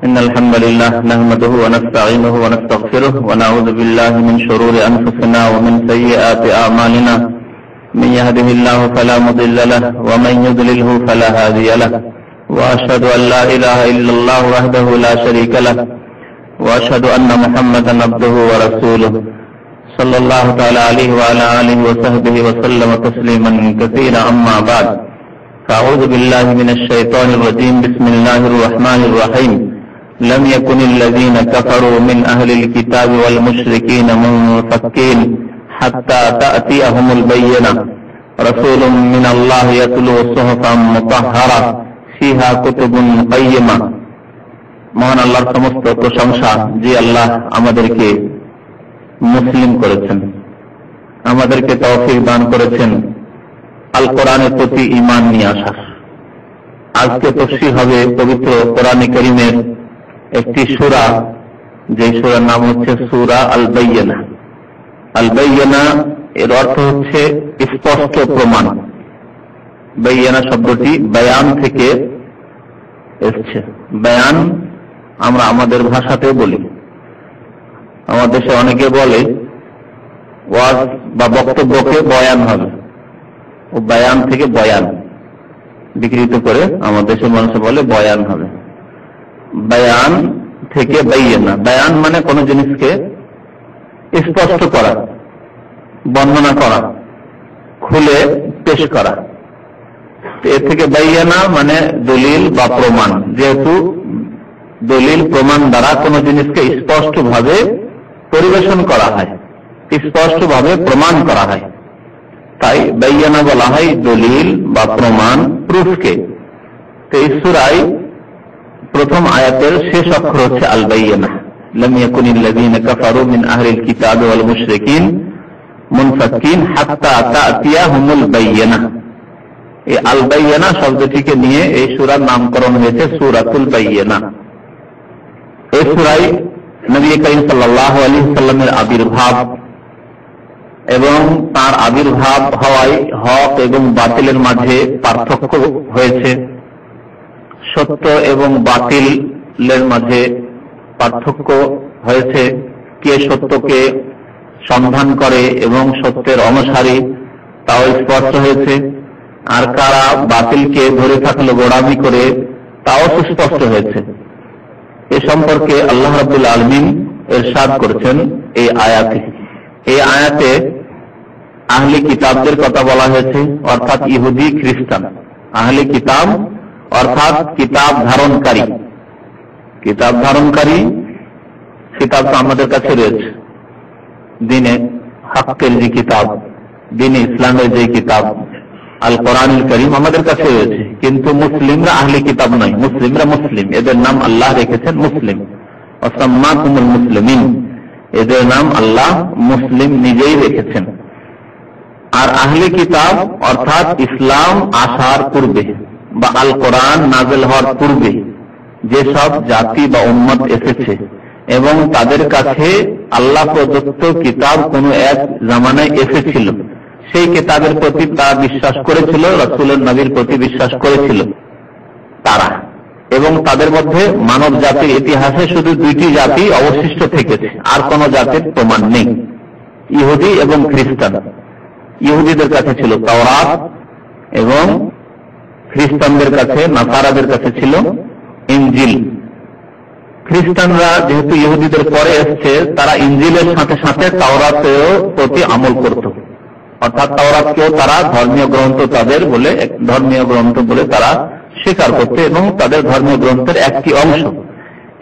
إن الحمد لله نحمده ونستعينه ونستغفره ونعوذ بالله من شرور أنفسنا ومن سيئات أعمالنا من يهده الله فلا مضل له ومن يضلله فلا هادي له وأشهد أن لا إله إلا الله وحده لا شريك له وأشهد أن محمدا عبده ورسوله صلى الله تعالى عليه وعلى آله وصحبه وسلم تسليما كثيرا أما بعد فأعوذ بالله من الشيطان الرجيم بسم الله الرحمن الرحيم لم يكن الذين كفروا من أهل الكتاب والمشركين منفكين حتى تأتيهم البينة رسول من الله يتلو صحفا مطهرة فيها كتب قيمة মহান আল্লাহর সমস্ত প্রশংসা যে আল্লাহ আমাদেরকে মুসলিম করেছেন, আমাদেরকে তৌফিক দান করেছেন আল কোরআনের প্রতি ঈমান নিয়ে আসার। আজকে তাফসীর হবে পবিত্র কোরআনে কারীমের একটি সূরা, যে সূরার নাম হচ্ছে সূরা আল বাইয়িনা। আল বাইয়িনা এর অর্থ হচ্ছে স্পষ্ট প্রমাণ। বাইয়িনা শব্দটি বায়ান থেকে এসেছে। বায়ান আমরা আমাদের ভাষাতে বলি, আমাদের দেশে অনেকে বলে ওয়াজ বা বক্তব্যকে বয়ান হবে, ও বায়ান থেকে বয়ান বিকৃত করে আমাদের দেশের মানুষ বলে বয়ান হবে। বায়ান থেকে বাইয়িনা। বায়ান মানে কোন জিনিসকে স্পষ্ট করা, বর্ণনা করা, খুলে পেশ করা। এর থেকে বাইয়িনা মানে দলিল বা প্রমাণ। যেহেতু দলিল প্রমাণ দ্বারা কোন জিনিসকে স্পষ্টভাবে পরিবেশন করা হয়, স্পষ্টভাবে প্রমাণ করা হয়, তাই বাইয়িনা বলা হয় দলিল বা প্রমাণ, প্রুফকে। তো এই সূরায় প্রথম আয়াতের শেষ অক্ষর হচ্ছে আল বাইয়িনা। লাম ইয়াকুনিল লাযীনা কাফারু মিন আহলিল কিতাবি ওয়াল মুশরিকিন মুনফাক্কিন হাত্তা তা'তিয়াহুমুল বাইয়িনা। এই আল বাইয়িনা শব্দটিকে নিয়ে এই সূরার নামকরণ হয়েছে সূরাতুল বাইয়িনা। এই সূরায় নবী করিম সাল্লাল্লাহু আলাইহি ওয়াসাল্লামের আবির্ভাব এবং তার আবির্ভাব হওয়ায় হক এবং বাতিলের মাঝে পার্থক্য হয়েছে, সত্য এবং বাতিলের মাঝে পার্থক্য হয়েছে। কে সত্যকে সন্ধান করে এবং সত্যের অনুসারী তাও স্পষ্ট হয়েছে, আর কারা বাতিলকে ধরে থাকলে গোড়ামি করে তাও সুস্পষ্ট হয়েছে। এ সম্পর্কে আল্লাহ রাব্বুল আলামিন ইরশাদ করেছেন এই আয়াতে। এই আয়াতে আহলে কিতাবদের কথা বলা হয়েছে, অর্থাৎ ইহুদি খ্রিস্টান। আহলে কিতাব অর্থাৎ কিতাব ধারণকারী। কিতাব ধারণকারী, কিতাব তো আমাদের কাছে রয়েছে, দ্বীনে হকের যে কিতাব, দ্বীনে ইসলামের যে কিতাব আল কোরআনুল কারীম আমাদের কাছে রয়েছে, কিন্তু মুসলিমরা আহলে কিতাব নয়। মুসলিমরা মুসলিম, এদের নাম আল্লাহ রেখেছেন মুসলিম। ওয়াসাম্মাকুমুল মুসলিমিন, এদের নাম আল্লাহ মুসলিম নিজেই রেখেছেন। আর আহলে কিতাব অর্থাৎ ইসলাম আসার পূর্বে বা আল কোরআন নাযিল হওয়ার পূর্বে যেসব জাতি বা উম্মত এসেছে এবং তাদের কাছে আল্লাহ প্রদত্ত কিতাব কোন এক জামানায় এসেছিল, সেই কিতাবের প্রতি তারা বিশ্বাস করেছিল, রাসূলের নবীর প্রতি বিশ্বাস করেছিল তারা। এবং তাদের মধ্যে মানব জাতির ইতিহাসে শুধু দুইটি জাতি অবশিষ্ট থেকেছে, আর কোন জাতির প্রমাণ নেই, ইহুদি এবং খ্রিস্টান। ইহুদিদের কাছে ছিল তাওরাত এবং খ্রিস্টানদের কাছে, নাসারাদের কাছে ছিল ইনজিল। খ্রিস্টানরা যেহেতু ইহুদিদের পরে এসেছে, তারা ইনজিলের সাথে সাথে তাওরাতের প্রতি আমল করত, অর্থাৎ তাওরাতকেও তারা ধর্মীয় গ্রন্থ তাদের বলে, ধর্মীয় গ্রন্থ বলে তারা স্বীকার করতে এবং তাদের ধর্মীয় গ্রন্থের একটি অংশ।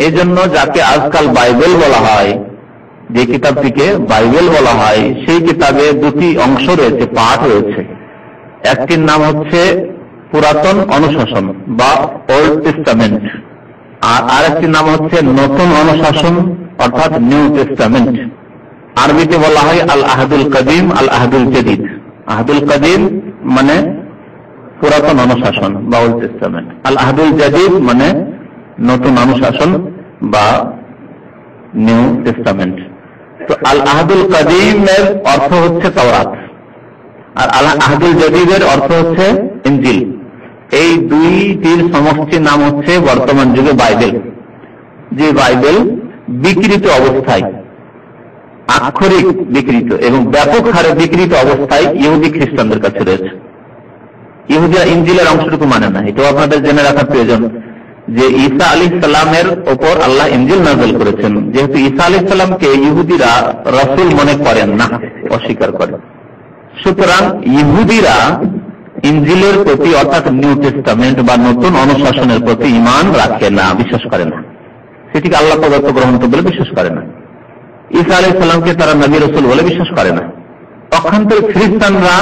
এই জন্য যাকে আজকাল বাইবেল বলা হয়, যে কিতাবটিকে বাইবেল বলা হয়, সেই কিতাবে দুটি অংশ রয়েছে, পাঠ রয়েছে। একটির নাম হচ্ছে পুরাতন অনুশাসন বা ওল্ড টেস্টামেন্ট, আর আরেকটির নাম হচ্ছে নতুন অনুশাসন অর্থাৎ নিউ টেস্টামেন্ট। আরবিতে বলা হয় আল আহদুল কাদিম, আল আহদুল জাদিদ। আহদুল কাদিম মানে পুরাতন অনুশাসন বা ওল্ড টেস্টামেন্ট, আল আহদুল জাদিদ মানে নতুন অনুশাসন বা নিউ টেস্টামেন্ট। তো আল আহদুল কাদিমের অর্থ হচ্ছে তাওরাত, আর আল আহদুল জাদিদের অর্থ হচ্ছে ইনজিল। এই দুইটির সমষ্টি নাম হচ্ছে বর্তমান যুগে বাইবেল। যে বাইবেল বিকৃত অবস্থায়, আক্ষরিক বিকৃত এবং ব্যাপক হারে বিকৃত অবস্থায় ইহুদি খ্রিস্টানদের কাছে রয়েছে। ইহুদিরা ইনজিলের অংশটুকু মানে না। এটাও আপনাদের জেনে রাখা প্রয়োজন যে ঈসা আলাইহিস সালামের ওপর আল্লাহ ইনজিল নাযিল করেছেন। যেহেতু ঈসা আলাইহিস সালামকে ইহুদিরা রাসূল মনে করেন না, অস্বীকার করে, সুতরাং ইহুদিরা ইনজিলের প্রতি অর্থাৎ নিউ টেস্টামেন্ট বা নতুন অনুশাসনের প্রতি ঈমান রাখে না, বিশ্বাস করে না, সেটিকে আল্লাহ প্রদত্ত গ্রন্থ বলে বিশ্বাস করে না। ঈসা আলাইহিস সালামকে তারা নবী রাসূল বলে বিশ্বাস করে না। পক্ষান্তরে খ্রিস্টানরা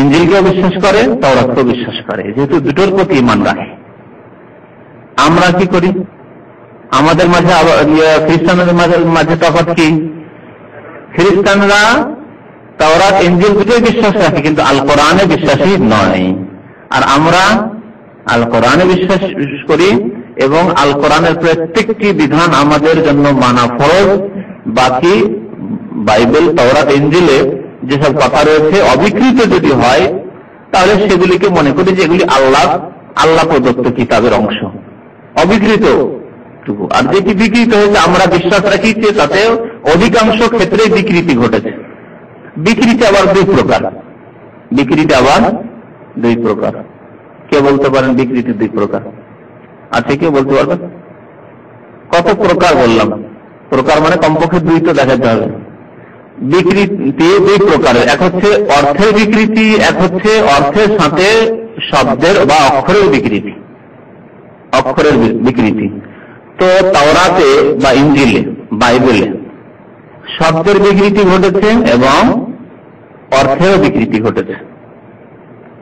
ইনজিলকেও বিশ্বাস করে, তাওরাতকেও বিশ্বাস করে, যেহেতু দুটোর প্রতি ঈমান রাখে। আমরা কি করি? আমাদের মাঝে খ্রিস্টানদের মাঝে তফাৎ কি? খ্রিস্টানরা তাওরাত ইনজিল দুটোই বিশ্বাস রাখে, কিন্তু আল কোরআনে বিশ্বাসী নয়। আর আমরা আল কোরআনে বিশ্বাস করি এবং আল কোরআনের প্রত্যেকটি বিধান আমাদের জন্য মানা ফরজ। বাকি বাইবেল, তাওরাত, ইনজিলে যেসব কথা রয়েছে অবিকৃত যদি হয়, তাহলে সেগুলিকে মনে করি যে এগুলি আল্লাহ প্রদত্ত কিতাবের অংশ, অবিকৃত। আর যেটি বিকৃত হয়েছে আমরা বিশ্বাস রাখি যে তাতে অধিকাংশ ক্ষেত্রে বিকৃতি ঘটেছে। বিকৃতি আবার দুই প্রকার। কে বলতে পারেন বিকৃতি দুই প্রকার? আচ্ছা, কেউ বলতে পারবেন? কত প্রকার বললাম? প্রকার মানে কমপক্ষে দুই তো দেখাতে হবে। বিকৃতি দুই প্রকারের, এক হচ্ছে অর্থের বিকৃতি, এক হচ্ছে অর্থের সাথে শব্দের বা অক্ষরের বিকৃতি। তো তাওরাতে বা ইনজিলে, বাইবেলে শব্দের বিকৃতি ঘটেছে এবং অর্থেরও বিকৃতি ঘটেছে।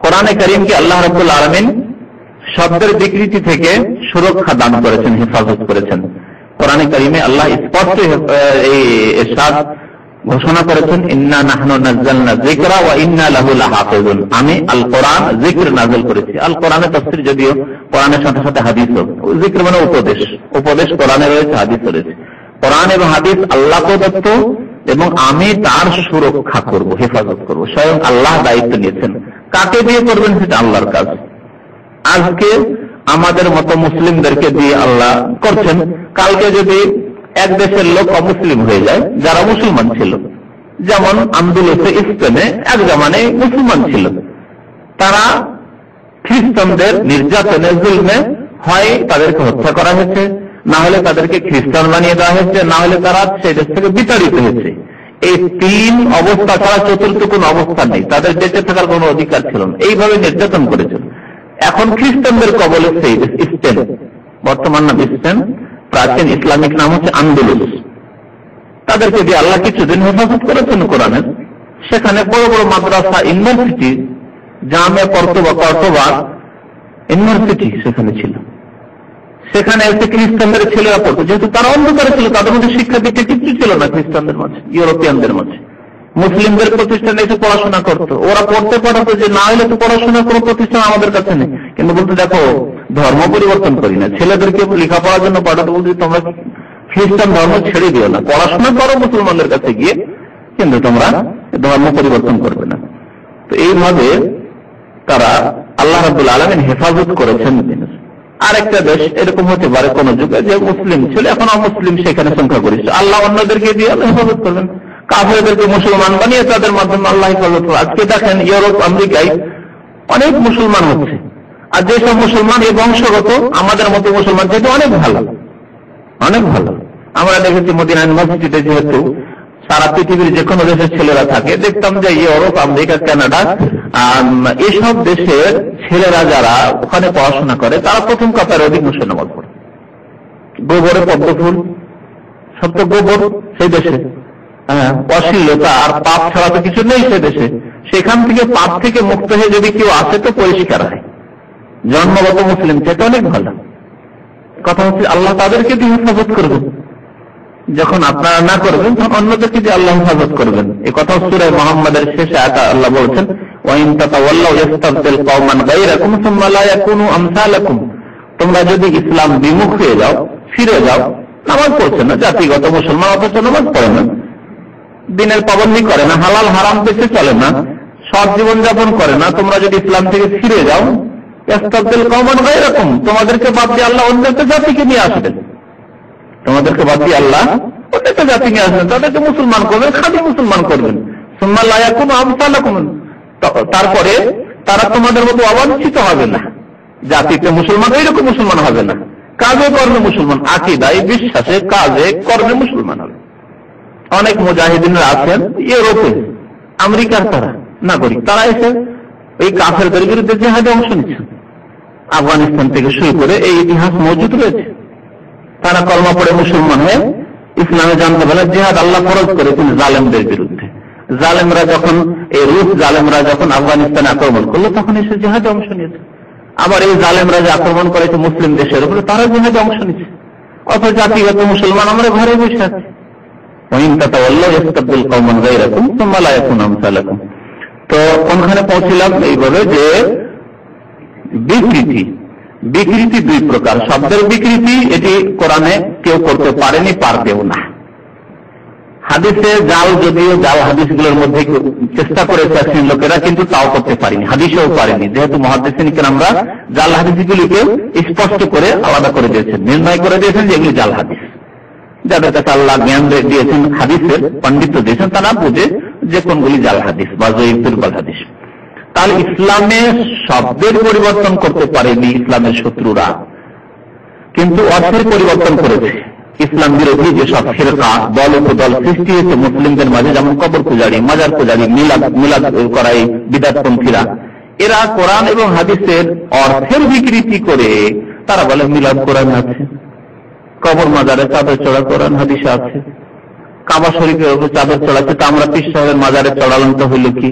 কোরআনে কারীমকে আল্লাহ রাব্বুল আলামিন শব্দের বিকৃতি থেকে সুরক্ষা দান করেছেন, হেফাজত করেছেন। কোরআনে কারীমে আল্লাহ স্পষ্ট এই ইরশাদ ঘোষণা করেছেন, ইন্না নাহনু নাযালনা যিকরা ওয়া ইন্না লাহু লাহাফিজুন। আমি আল কোরআন যিকর নাযিল করেছি। আল কোরআনের তাফসীর যদিও কোরআনের সাথে সাথে হাদিসও, যিকর মানে উপদেশ কোরআনে রয়েছে, হাদিসে রয়েছে। কোরআন এবং হাদিস আল্লাহ প্রদত্ত এবং আমি তার সুরক্ষা করব, হেফাজত করব। স্বয়ং আল্লাহ দায়িত্ব নিয়েছেন। কাকে দিয়ে করবেন সেটা আল্লাহর কাজ। আজকে আমাদের মতো মুসলিমদেরকে দিয়ে আল্লাহ করছেন। কালকে যদি এক দেশের লোক অমুসলিম হয়ে যায় যারা মুসলমান ছিল, যেমন আন্দোলনে স্পেনে এক জামানে মুসলমান ছিল, তারা খ্রিস্টানদের নির্যাতনে জুলমে হয় তাদেরকে হত্যা করা হয়েছে, না হলে তাদেরকে খ্রিস্টান বানিয়ে দেওয়া হয়েছে, না হলে তারা সেই দেশ থেকে বিতাড়িত হয়েছে। এই তিন অবস্থা ছাড়া চতুর্থ কোন অবস্থা নেই। তাদের বেঁচে থাকার কোন অধিকার ছিল না। এইভাবে নির্যাতন করেছিল। এখন খ্রিস্টানদের কবলে সেই স্পেন, বর্তমান নাম স্পেন, প্রাচীন ইসলামিক নাম হচ্ছে আন্দোলুস। তাদেরকে দিয়ে আল্লাহ কিছুদিন হেফাজত করেছেন কোরআনের। সেখানে বড় বড় মাদ্রাসা, ইউনিভার্সিটি, জামে কর্তোবা ইউনিভার্সিটি সেখানে ছিল। সেখানে এসে খ্রিস্টানদের ছেলেরা পড়তো, যেহেতু তারা অন্ধকারে ছিল, তাদের মধ্যে শিক্ষা দিতে কিছু ছিল না খ্রিস্টানদের মাঝে, ইউরোপিয়ানদের মাঝে। মুসলিমদের প্রতিষ্ঠানে এসে পড়াশোনা করতো, ওরা পড়তে পাঠাতো যে না হলে তো পড়াশোনার কোনো প্রতিষ্ঠান আমাদের কাছে নেই। কিন্তু বলতে দেখো ধর্ম পরিবর্তন করি না, ছেলেদেরকে লেখাপড়ার জন্য পাঠাতো, বলতে তোমরা খ্রিস্টান ধর্ম ছেড়ে দিও না, পড়াশোনা করো মুসলমানদের কাছে গিয়ে, কিন্তু তোমরা ধর্ম পরিবর্তন করবে না। তো এইভাবে তারা আল্লাহ রাব্বুল আলামিন হেফাজত করেছেন। আর একটা দেশ এরকম হতে পারে কোন যুগে যে মুসলিম ছিল, এখন অমুসলিম সেখানে সংখ্যা করেছে, আল্লাহ অন্যদেরকে দিয়ে হেফাজত করবেন। কাফেরদেরকে মুসলমান বানিয়ে তাদের মাধ্যমে আল্লাহ হেফাজত করবেন। আজকে দেখেন ইউরোপ, আমেরিকায় অনেক মুসলমান হচ্ছে, আর যেসব মুসলমান এই বংশগত আমাদের মতো মুসলমান যেহেতু অনেক ভালো। আমরা দেখেছি মদিনা ইউনিভার্সিটিতে যেহেতু সারা পৃথিবীর যে কোনো দেশের ছেলেরা থাকে, দেখতাম যে ইউরোপ, আমেরিকা, কানাডা এসব দেশের ছেলেরা যারা ওখানে পড়াশোনা করে তারা প্রথম কাতারে অধিকাংশ নামাজ পড়ে। গোবরে পদ্ম ফুল, সব তো গোবর সেই দেশে, অশ্লীলতা আর পাপ ছাড়া তো কিছু নেই সে দেশে। সেখান থেকে পাপ থেকে মুক্ত হয়ে যদি কেউ আসে তো পরিষ্কার হয়। জন্মগত মুসলিম সেটা অনেক ভালো কথা হচ্ছে, আল্লাহ তাদেরকে দিয়ে হেফাজত করবেন। যখন আপনারা না করবেন তখন অন্যদেরকে দিয়ে আল্লাহ হেফাজত করবেন। এই কথা সূরা মুহাম্মাদের শেষে আল্লাহ বলছেন, ওয়াইন তাতাওয়াল্লাউ ইস্তাবদিল কওমান গায়রাকুম সুম্মা লা ইয়াকুনু আমসালাকুম। তোমরা যদি ইসলাম বিমুখ হয়ে যাও, ফিরে যাও, নামাজ পড়ছে না, জাতিগত মুসলমান অথচ নামাজ পড়ে না, দিনের পাবন্দি করে না, হালাল হারাম বেঁচে চলে না, সৎ জীবন যাপন করে না, তোমরা যদি ইসলাম থেকে ফিরে যাও, ইস্তাবদিল কওমান গায়রাকুম, তোমাদেরকে বাদ দিয়ে আল্লাহ অন্য একটা জাতিকে নিয়ে আসবেন। তোমাদেরকে বাদ দিয়ে আল্লাহ অনেকটা জাতি নিয়ে আসবেন, তাদেরকে মুসলমান করবেন, খাঁটি মুসলমান করবেন। তারপরে তারা তোমাদের মতো অবাঞ্ছিত হবে না, জাতিতে মুসলমান এইরকম মুসলমান হবে না, কাজে কর্মে মুসলমান, আকীদায় বিশ্বাসে কাজে কর্মে মুসলমান হবে। অনেক মুজাহিদিনরা আছেন ইউরোপে, আমেরিকার তারা নাগরিক, তারা এসে এই কাফেরদের বিরুদ্ধে জিহাদে অংশ নিচ্ছেন। আফগানিস্তান থেকে শুরু করে এই ইতিহাস মজুদ রয়েছে। তারা কলমা পড়ে মুসলমান হয়ে ইসলামে জানতে পারে জিহাদ আল্লাহ ফরজ করেছেন জালেমদের বিরুদ্ধে। জালেমরা যখন এই রুশ জালেমরা যখন আফগানিস্তানে আক্রমণ করলো তখন এসে জিহাদে অংশ নিয়েছে। আবার এই জালেমরা যে আক্রমণ করেছে মুসলিম দেশের উপরে, তারা জিহাদে অংশ নিচ্ছে। অথচ জাতিগত মুসলমান আমরা ঘরে বসে আছি। তো কোনখানে পৌঁছিলাম? এইভাবে যে বিকৃতি দুই প্রকার। শব্দের বিকৃতি, এটি কোরআনে কেউ করতে পারেনি, পারবেও না। হাদিসে জাল, যদিও জাল হাদিসগুলোর মধ্যে চেষ্টা করেছে একজন লোকেরা, কিন্তু তাও করতে পারেনি, হাদিসেও পারেনি। যেহেতু মুহাদ্দিসিন কেরামরা জাল হাদিসগুলিকে স্পষ্ট করে আলাদা করে দিয়েছেন, নির্ণয় করে দিয়েছেন যে এগুলি জাল হাদিস। যাদের কাছে আল্লাহ জ্ঞান দিয়েছেন, হাদিসের পণ্ডিত দিয়েছেন, তারা বুঝে যে কোনগুলি জাল হাদিস বা জয়ীফ দুর্বল হাদিস। তাহলে ইসলামে শব্দের পরিবর্তন করতে পারেনি ইসলামের শত্রুরা, কিন্তু অর্থের পরিবর্তন করেছে। ইসলাম বিরোধী যেসব ফিরকা, দল উপদল সৃষ্টি হয়েছে মুসলিমদের মাঝে, যেমন কবর পূজারী, মাজার পূজারী, মিলাদ করাই বিদআতপন্থীরা, এরা কোরআন এবং হাদিসের অর্থের বিকৃতি করে তারা বলে মিলাদ কোরআনে আছে, কবর মাজারে চাদর চড়া কোরআন হাদিসে আছে, কাবা শরীফের উপর চাদর চড়াচ্ছে, তা আমরা পীর সাহেবের মাজারে চড়ালাম তো হইল কি?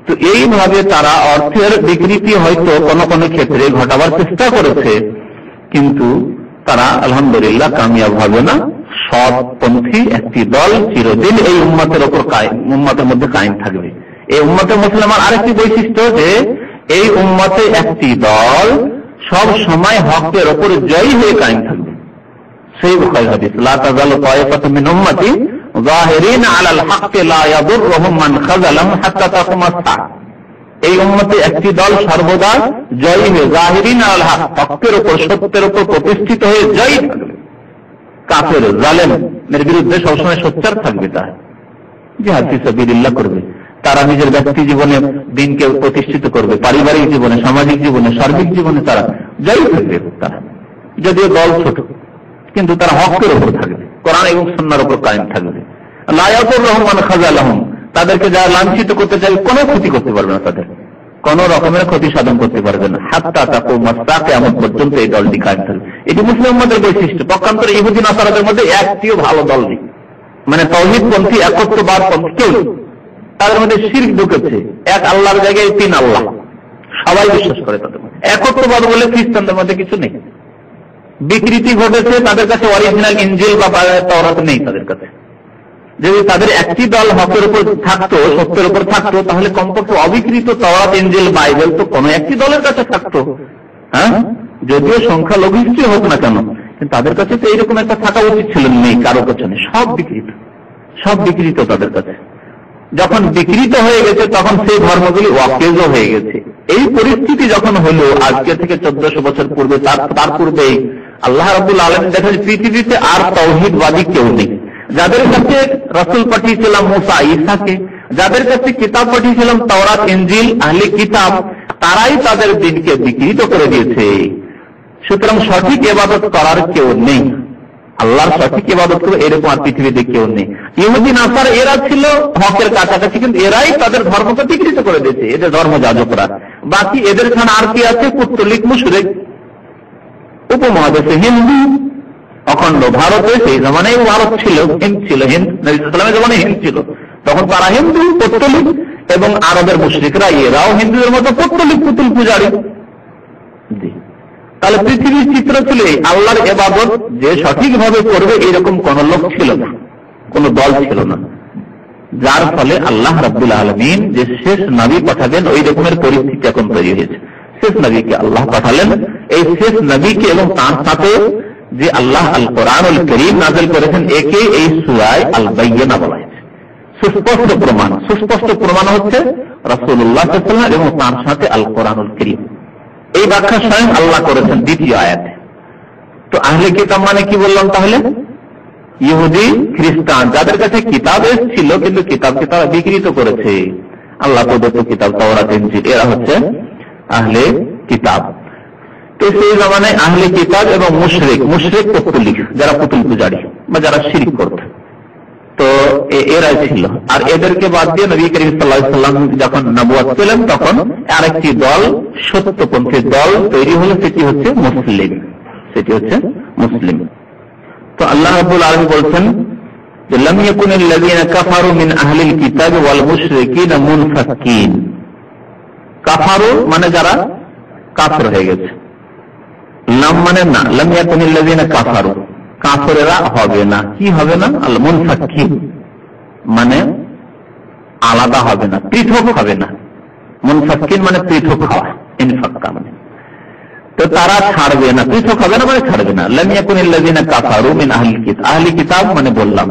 তো এইভাবে তারা অর্থের বিকৃতি হয়তো কোনো কোনো ক্ষেত্রে ঘটাবার চেষ্টা করেছে, কিন্তু তারা আলহামদুলিল্লাহ কামিয়াব হবে না। সৎপন্থী একটি দল চিরদিন এই উম্মতের উপর উম্মতের মধ্যে কায়েম থাকবে। এই উম্মতে মুসলমান আরেকটি বৈশিষ্ট্য যে এই উম্মতে একটি দল সব সময় হকের উপর জয়ী হয়ে কায়েম থাকবে। সেই বুখারী হাদিস, লা তাযালু তায়েফাতুম মিন উম্মতি যাহিরিনা আলাল হক্কি লা ইয়াদুররুহুম মান খাযালাহুম হাত্তা তাকুমাস সাআহ। এই উম্মতে একটি দল সর্বদা জয়ী হয়ে, যাহিরিনা আলাল হক, হকের উপর সত্যের উপর প্রতিষ্ঠিত হয়ে জয়ী থাকবে। কাফের জালেমের বিরুদ্ধে সবসময় সোচ্চার থাকবে, তারা জিহাদ ফি সাবিলিল্লাহ করবে, তারা নিজের ব্যক্তি জীবনে দিনকে প্রতিষ্ঠিত করবে, পারিবারিক জীবনে, সামাজিক জীবনে, সার্বিক জীবনে তারা জয়ী থাকবে। তারা যদিও দল ছোট, কিন্তু তারা হকের উপর থাকবে, কোরআন এবং সুন্নাহর উপর কায়েম থাকবে। লা ইয়াদুররুহুম মান খাযালাহুম, তাদেরকে যারা লাঞ্ছিত করতে চায় কোনো ক্ষতি করতে পারবে না, তাদের কোন রকমের ক্ষতি সাধন করতে পারবে না। হাত্তা তাকুমাস সাআহ, কিয়ামত পর্যন্ত এই দলটি কায়েম থাকবে। এটি মুসলিম উম্মতের বৈশিষ্ট্য। পক্ষান্তরে ইহুদি নাসারাদের মধ্যে একটিও ভালো দল নেই, মানে তাওহীদপন্থী, একত্ববাদপন্থী কেউ নেই। তাদের মধ্যে শিরক ঢুকেছে, এক আল্লাহর জায়গায় তিন আল্লাহ, সবাই বিশ্বাস করে তাদের মধ্যে। একত্ববাদ বলে খ্রিস্টানদের মধ্যে কিছু নেই। বিকৃতি ঘটেছে, তাদের কাছে অরিজিনাল ইনজিল বা তাওরাত নেই তাদের কাছে। যদি তাদের একটি দল হকের উপর থাকতো, সত্যের উপর থাকতো, তাহলে কমপক্ষে অবিকৃত তাওরাত, ইনজিল, বাইবেল তো কোনো একটি দলের কাছে থাকতো। হ্যাঁ, যদিও সংখ্যা লঘিষ্ঠই হোক না কেন, কিন্তু তাদের কাছে তো এইরকম একটা থাকা উচিত ছিল, নেই কারো কাছে নেই। সব বিকৃত তাদের কাছে। যখন বিকৃত হয়ে গেছে তখন সেই ধর্মগুলি ওয়াকেজ হয়ে গেছে। এই পরিস্থিতি যখন হলো আজকে থেকে 1400 বছর পূর্বে, তার পূর্বে আল্লাহ রাব্বুল আলামিন দেখেন পৃথিবীতে আর তাওহীদবাদী কেউ নেই। যাদের কাছে রাসূল পাঠিয়েছিলাম মুসা, ঈসাকে, যাদের কাছে কিতাব পাঠিয়েছিলাম তাওরাত, ইনজিল, আহলে কিতাব, তারাই তাদের দিনকে বিকৃত করে দিয়েছে। সুতরাং সঠিক ইবাদত করার কেউ নেই, আল্লাহর সঠিক ইবাদত করবে এরকম আর পৃথিবীতে কেউ নেই। ইহুদি নাসারা এরা ছিল হকের কাছাকাছি, কিন্তু এরাই তাদের ধর্মকে বিকৃত করে দিয়েছে, এদের ধর্মযাজকরা। বাকি এদের ছাড়া আর কি আছে? পুত্তলিক, মুশরিক। উপমহাদেশে হিন্দু অখণ্ড, ভারতে সেই জমানায় ভারত ছিল, হিন্দ ছিল, নবী সাল্লাল্লাহু আলাইহি হিন্দ ছিল, তখন তারা হিন্দু, পুত্তলিক, এবং আরবের মুশরিকরা এরাও হিন্দুদের মতো পুত্তলিক, পুতুল পূজারী। তাহলে পৃথিবীর চিত্র ছিল আল্লাহর ইবাদত যে সঠিকভাবে করবে এরকম কোন লোক ছিল না, কোন দল ছিল না। যার ফলে আল্লাহ রাব্বুল আলামিন যে শেষ নবী পাঠাবেন ওই রকমের পরিস্থিতি এখন তৈরি হয়েছে। শেষ নবীকে আল্লাহ পাঠালেন, এই শেষ নবীকে এবং তার সাথে যে আল্লাহ আল কোরআনুল কারীম নাযিল করেছেন, একে এই সূরা আল বাইয়িনা বলা হয়েছে। সুস্পষ্ট প্রমাণ হচ্ছে রাসূলুল্লাহ সাল্লাল্লাহু আলাইহি ওয়াসাল্লাম এবং তার সাথে আল কোরআনুল কারীম। এই ব্যাখ্যা স্বয়ং আল্লাহ করেছেন দ্বিতীয় আয়াতে। তো আহলে কিতাব মানে কি বললাম তাহলে? ইহুদি খ্রিস্টান, যাদের কাছে কিতাব এসেছিল কিন্তু কিতাবকে তারা বিকৃত করেছে, আল্লাহ প্রদত্ত কিতাব তাওরাত ইনজিল, এরা হচ্ছে আহলে কিতাব। তো সেই জামানায় আহলে কিতাব এবং মুশরিক পুতুলিক, যারা পুতুল পূজারী বা যারা শিরক করত, তো এরাই ছিল। আর এদেরকে বাদ দিয়ে নবী করিম সাল্লাল্লাহু আলাইহি ওয়াসাল্লাম যখন নবুয়ত পেলেন তখন আরেকটি দল, সত্যপন্থী দল তৈরি হলো, সেটি হচ্ছে মুসলিম। তো আল্লাহ রাব্বুল আলামিন বলছেন যে লাম ইয়াকুনিল লাযীনা কাফারু মিন আহলিল কিতাবি ওয়াল মুশরিকিনা মুনফাক্কিন। কাফারু মানে যারা কাফের হয়ে গেছে, লাম মানে না, লাম ইয়াকুনিল লাযীনা কাফারু, কাফেররা হবে না। কি হবে না? আল মুনফাক্কিন মানে আলাদা হবে না, পৃথক হবে না। মুনফাক্কিন মানে পৃথক হওয়া, ইনফাক্কা মানে, তো তারা ছাড়বে না, পৃথক হবে না মানে ছাড়বে না। লাম ইয়াকুনিল লাযীনা কাফারু মিন আহলিল কিতাব, আহলি কিতাব মানে বললাম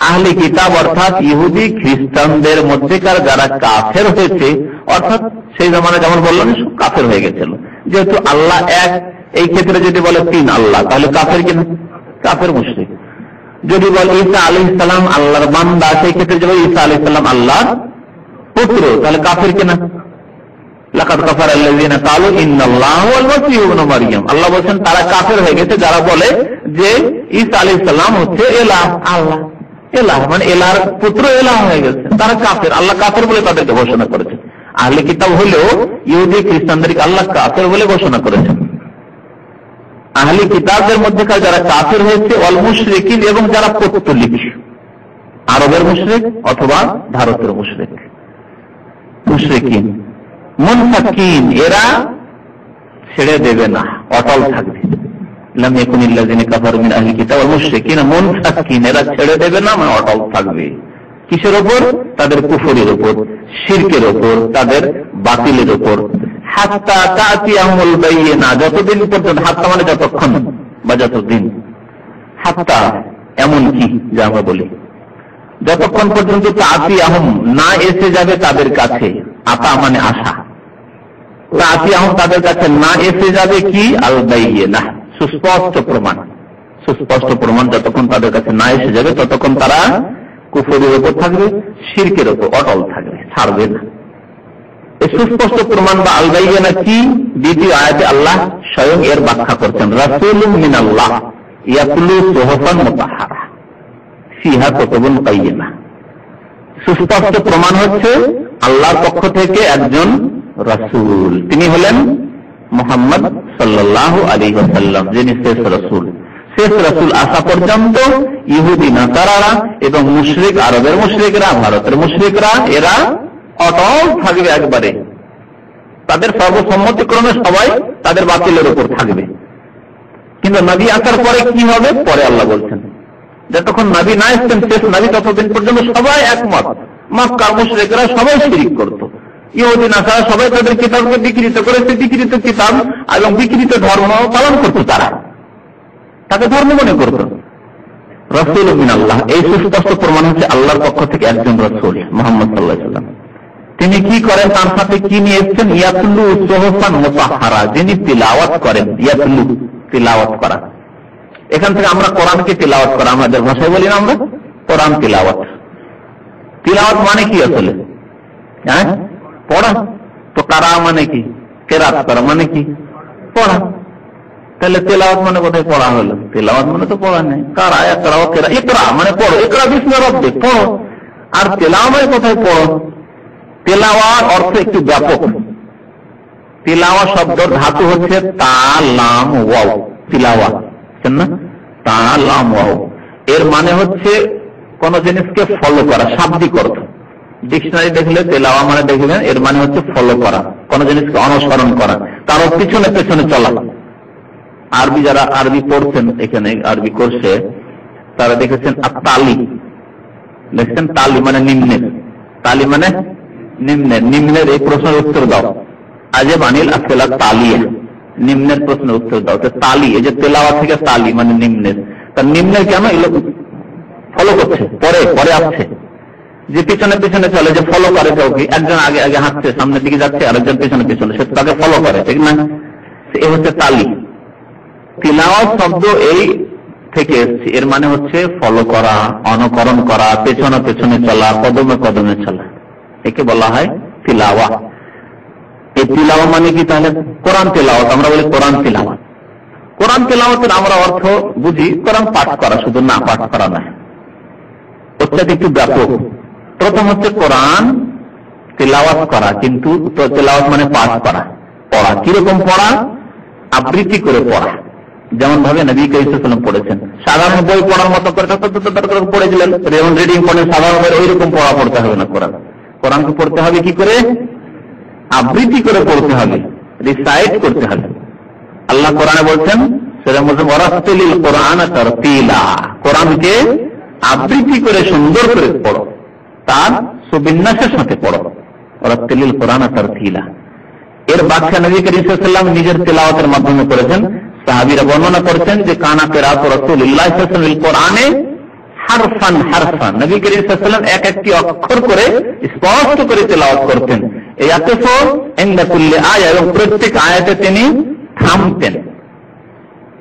আহলি কিতাব অর্থাৎ ইহুদি খ্রিস্টানদের মধ্যেকার যারা কাফের হয়েছে, অর্থাৎ সেই জামানায় যেমন বললাম সব কাফের হয়ে গেছিল। যেহেতু আল্লাহ এক, এই ক্ষেত্রে যদি বলে তিন আল্লাহ, তাহলে কাফের কিনা? কাফের মুশরিক। যদি বলে ঈসা আলাইহিস সালাম আল্লাহর বান্দা, সেই ক্ষেত্রে যদি ঈসা আলাইহিস সালাম আল্লাহর পুত্র, তাহলে কাফের কিনা? লাকাদ কাফারা আল্লাযীনা ক্বালু ইন্নাল্লাহা ওয়াল মাসীহু ইবনু মারইয়াম। আল্লাহ বলেন তারা কাফের হয়ে গেছে যারা বলে যে ঈসা আলাইহিস সালাম হচ্ছে ইলাহ, আল্লাহ ইলাহ মানে ইলাহর পুত্র, ইলাহ হয়ে গেছে, তারা কাফের। আল্লাহ কাফের বলে তাদেরকে ঘোষণা করেছে। আহলে কিতাব হলেও ইহুদি খ্রিস্টানদেরকে আল্লাহ কাফের বলে ঘোষণা করেছেন। আহলে কিতাবদের মধ্যেকার যারা কাফের হয়েছে, ওয়াল মুশরিকিন এবং যারা পৌত্তলিক, আরবের মুশরিক অথবা ভারতের মুশরিকিন, মুনফাক্কিন এরা ছেড়ে দেবে না, অটল থাকবে। লাম ইয়াকুনিল লাযীনা কাফারু মিন আহলিল কিতাব ওয়াল মুশরিকিন মুনফাক্কিন, এরা ছেড়ে দেবে না মানে অটল থাকবে। কিসের উপর? তাদের কুফরের উপর, শিরকের উপর, তাদের বাতিলের উপর। হাত্তা তাতিয়াহুল বাইয়িনা, যতদিন পর্যন্ত, হাত্তা মানে যতক্ষণ বা যতদিন, হাত্তা এমন কি যা আমরা বলি, যতক্ষণ পর্যন্ত তাতিয়াহুম না এসে যাবে তাদের কাছে, আতা মানে আশা, তাতিয়াহুম তাদের কাছে না এসে যাবে কি? আল বাইয়িনা, সুস্পষ্ট প্রমাণ যতক্ষণ তাদের কাছে না এসে যাবে ততক্ষণ তারা কুফরের উপর থাকবে, শিরকের উপর অটল থাকবে, ছাড়বে না। এই সুস্পষ্ট প্রমাণ বা আল বাইয়িনা কি? দ্বিতীয় আয়াতে আল্লাহ স্বয়ং এর ব্যাখ্যা করছেন, রাসূলুম মিনাল্লাহ ইয়াতলু সুহুফান মুতাহহারা ফিহা কুতুবুন কাইয়িমা। সুস্পষ্ট প্রমাণ হচ্ছে আল্লাহর পক্ষ থেকে একজন রাসূল, তিনি হলেন মুহাম্মদ সাল্লাল্লাহু আলাইহি ওয়াসাল্লাম, যিনি শেষ রাসূল। শেষ রাসূল আসা পর্যন্ত ইহুদি নাসারারা এবং মুশরিক, আরবের মুশরিকরা, ভারতের মুশরিকরা, এরা অটল থাকবে একবারে, তাদের সর্বসম্মতিক্রমে সবাই তাদের বাতিলের উপর থাকবে। কিন্তু নবী আসার পরে কি হবে? পরে আল্লাহ বলছেন, যতক্ষণ নবী না এসেছেন শেষ নবী, ততদিন পর্যন্ত সবাই একমত। মক্কার মুশরিকরা সবাই শিরক করত, ইহুদি নাসারা সবাই তাদের কিতাবকে বিকৃত করেছে, বিকৃত কিতাব এবং বিকৃত ধর্ম পালন করত, তারা তাকে ধর্ম মনে করত। রাসূলুম মিনাল্লাহ, এই সুস্পষ্ট প্রমাণ হচ্ছে আল্লাহর পক্ষ থেকে একজন রাসূল মুহাম্মদ সাল্লাল্লাহু আলাইহি ওয়াসাল্লাম। তিনি কি করেন? তার সাথে কি নিয়ে এসেছেন? ইয়াতলু সুহুফান মুতাহহারা, যিনি তিলাওয়াত করেন। ইয়াতলু তিলাওয়াত করা, এখান থেকে আমরা কোরআনকে তিলাওয়াত করা, আমাদের ভাষায় বলি না আমরা কোরআন তিলাওয়াত। তিলাওয়াত মানে কি আসলে? হ্যাঁ, পড়া। তো কারা মানে কি? কেরাত করা মানে কি? পড়া। তাহলে তেলাওয়াত মানে কোথায় পড়া হলো? তেলাওয়াত মানে তো পড়া নেই। কারা একরাও কেরা, ইকরা মানে পড়ো, ইকরা বিস্মি রাব্বিক পড়ো। আর তেলাওয়াত মানে কোথায় পড়ো? তেলাওয়াত অর্থ একটু ব্যাপক। তিলাওয়া শব্দের ধাতু হচ্ছে তা লাম ওয়াও, তিলাওয়া না, তা লাম ওয়াও। এর মানে হচ্ছে কোন জিনিসকে ফলো করা, শাব্দিক অর্থ। ডিকশনারি দেখলে তেলাওয়া মানে দেখবেন এর মানে হচ্ছে ফলো করা, কোন জিনিসকে অনুসরণ করা, কারো পিছনে পেছনে চলা। আরবি যারা আরবি পড়ছেন, এখানে আরবি করছে, তারা দেখেছেন তালি, দেখছেন তালি মানে নিম্নের, তালি মানে নিম্নের, নিম্নের এই প্রশ্নের উত্তর দাও। আজেব আনিল আসলা তালিয়া, নিম্নের প্রশ্নের উত্তর দাও। তালি, এই যে তেলাওয়া থেকে তালি মানে নিম্নের, তার নিম্নের কেন? এগুলো ফলো করছে, পরে পরে আসছে, যে পিছনে পিছনে চলে, যে ফলো করে কাউকে, একজন আগে আগে হাঁটছে, সামনের দিকে যাচ্ছে, আরেকজন পিছনে পিছনে, সে তাকে ফলো করে, ঠিক না? এ হচ্ছে তালি। তিলাওয়াত শব্দ এই থেকে এসেছে, এর মানে হচ্ছে ফলো করা, অনুকরণ করা, পেছনে পেছনে চলা, কদমে কদমে চলা, একে বলা হয় তিলাওয়া। এই তিলাওয়া মানে কি? তাহলে কোরআন তিলাওয়াত, আমরা বলি কোরআন তিলাওয়াত। কোরআন তিলাওয়াতের আমরা অর্থ বুঝি কোরআন পাঠ করা, শুধু না পাঠ করা নয়, অর্থাৎ একটু ব্যাপক। প্রথম হচ্ছে কোরআন তিলাওয়াত করা, কিন্তু তিলাওয়াত মানে পাঠ করা, পড়া। কিরকম পড়া? আবৃত্তি করে পড়া, যেমন ভাবে নবী করিম সাল্লাল্লাহু আলাইহি ওয়াসাল্লাম পড়েছেন। সাধারণ বই পড়ার মতো করে পড়ে দিলেন, যেমন রিডিং পড়েন সাধারণ ওই রকম পড়া পড়তে হবে না। কোরআনকে পড়তে হবে কি করে? আবৃত্তি করে পড়তে হবে, রিসাইট করতে হবে। আল্লাহ কোরআনে বলছেন সূরা মুজাম্মিল, ওয়ারাতিলিল কোরআনা তারতিলা, কোরআনকে আবৃত্তি করে সুন্দর করে পড়ো, তার সুবিন্যাসের সাথে পড়ো। ওয়ারাতিলিল কোরআনা তারতিলা, এর ব্যাখ্যা নবী করিম সাল্লাল্লাহু আলাইহি ওয়াসাল্লাম নিজের তেলাওয়াতের মাধ্যমে করেছেন। সাহাবীরা বর্ণনা করেছেন যে কানা কিরাতু রাসূলিল্লাহ সাল্লাল্লাহু আলাইহি ওয়াসাল্লাম কোরআনে হারফান হারফান, নবী করিম সাল্লাল্লাহু আলাইহি ওয়াসাল্লাম এক একটি অক্ষর করে স্পষ্ট করে তেলাওয়াত করতেন। এই আয়াতও ইনদা কুল্লি আয়া, এবং প্রত্যেক আয়াতে তিনি থামতেন।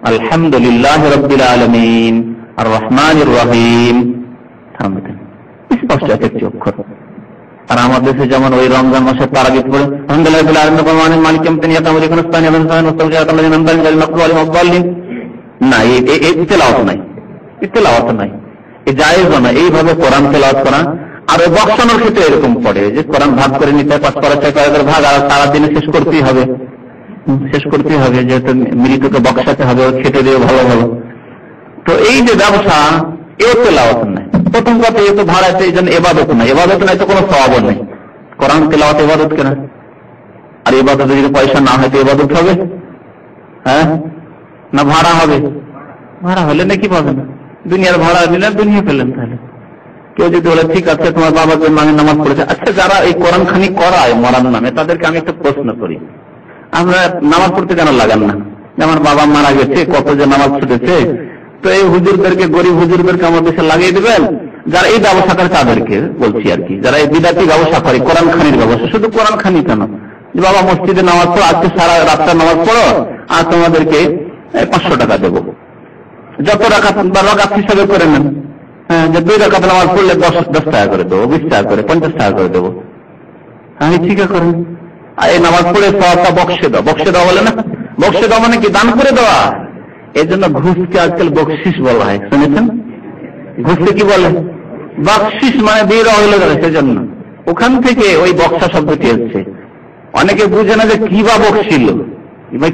আলহামদুলিল্লাহি রাব্বিল আলামিন আর রহমানির রহিম, থামতেন স্পষ্ট এক একটি অক্ষর। আর আমাদের দেশে যেমন ওই রমজান মাসে তারাবিহ পড়ে আলহামদুলিল্লাহ আলমিন মালিক ইয়াউমিদ্দিন ইয়াকামু লিকুন ইসতানি আবান মুস্তামিআত আল্লাযিনা আনজালা মিনাল মাকতুবি মুদাল্লিন, না এই তেলাওয়াত নাই, এই তেলাওয়াত নাই, এই জায়েজ না এইভাবে কোরআন তেলাওয়াত করা। আর ওই বক্সানোর ক্ষেত্রে এরকম পড়ে যে কোরআন ভাগ করে নিতে, পাঁচ পারা ছয় পারা ভাগ, আর সারা দিনে শেষ করতেই হবে, যেহেতু মৃতকে বক্সাতে হবে, খেতে দেবে ভালো ভালো। তো এই যে ব্যবসা, এও তেলাওয়াত নাই। প্রথম কথা, এ তো ভাড়াতে, এই জন্য এবাদত নাই, এবাদত নাই তো কোনো সওয়াব নেই। কোরআন তেলাওয়াত এবাদত কেন? আর এবাদতে যদি পয়সা না হয় তো এবাদত হবে? হ্যাঁ, না ভাড়া হবে? ভাড়া হলে নাকি পাবে না, দুনিয়ার ভাড়া দিলেন, দুনিয়া পেলেন। তাহলে কেউ যদি বলে ঠিক আছে তোমার বাবার জন্য আমি নামাজ পড়েছে, আচ্ছা যারা এই কোরআন খানি করায় মরার নামে, তাদেরকে আমি একটা প্রশ্ন করি, আমরা নামাজ পড়তে কেন লাগান না? আমার বাবা মারা গেছে, কত যে নামাজ ছুটেছে, তো এই হুজুরদেরকে, গরিব হুজুরদেরকে আমার দেশে লাগিয়ে দিবেন। যারা এই ব্যবসা করে তাদেরকে বলছি আর কি, যারা এই বিদাতি ব্যবসা করে, কোরআন খানির ব্যবসা, শুধু কোরআন খানি কেন, যে বাবা মসজিদে নামাজ পড়ো, আজকে সারা রাতটা নামাজ পড়ো, আর তোমাদেরকে 500 টাকা দেবো, যত রাকাত হিসাবে করে নেন। হ্যাঁ, যে 2 রাকাত নামাজ পড়লে 10 টাকা করে দেবো, 20 টাকা করে, 50 টাকা করে দেবো। হ্যাঁ, ঠিক আছে করেন। আর এই নামাজ পড়ে সওয়াবটা বক্সে দাও, বক্সে দাও বলে না, বক্সে দাও মানে কি? দান করে দেওয়া। এই জন্য ঘুষকে আজকাল বকশিস বলা হয়, শুনেছেন? ঘুষকে কি বলে? বকশিস, মানে দিয়ে দেওয়া হইলে গেলে, সেজন্য ওখান থেকে ওই বক্সা শব্দটি এসেছে। অনেকে বুঝে না যে কি বা বকশিল,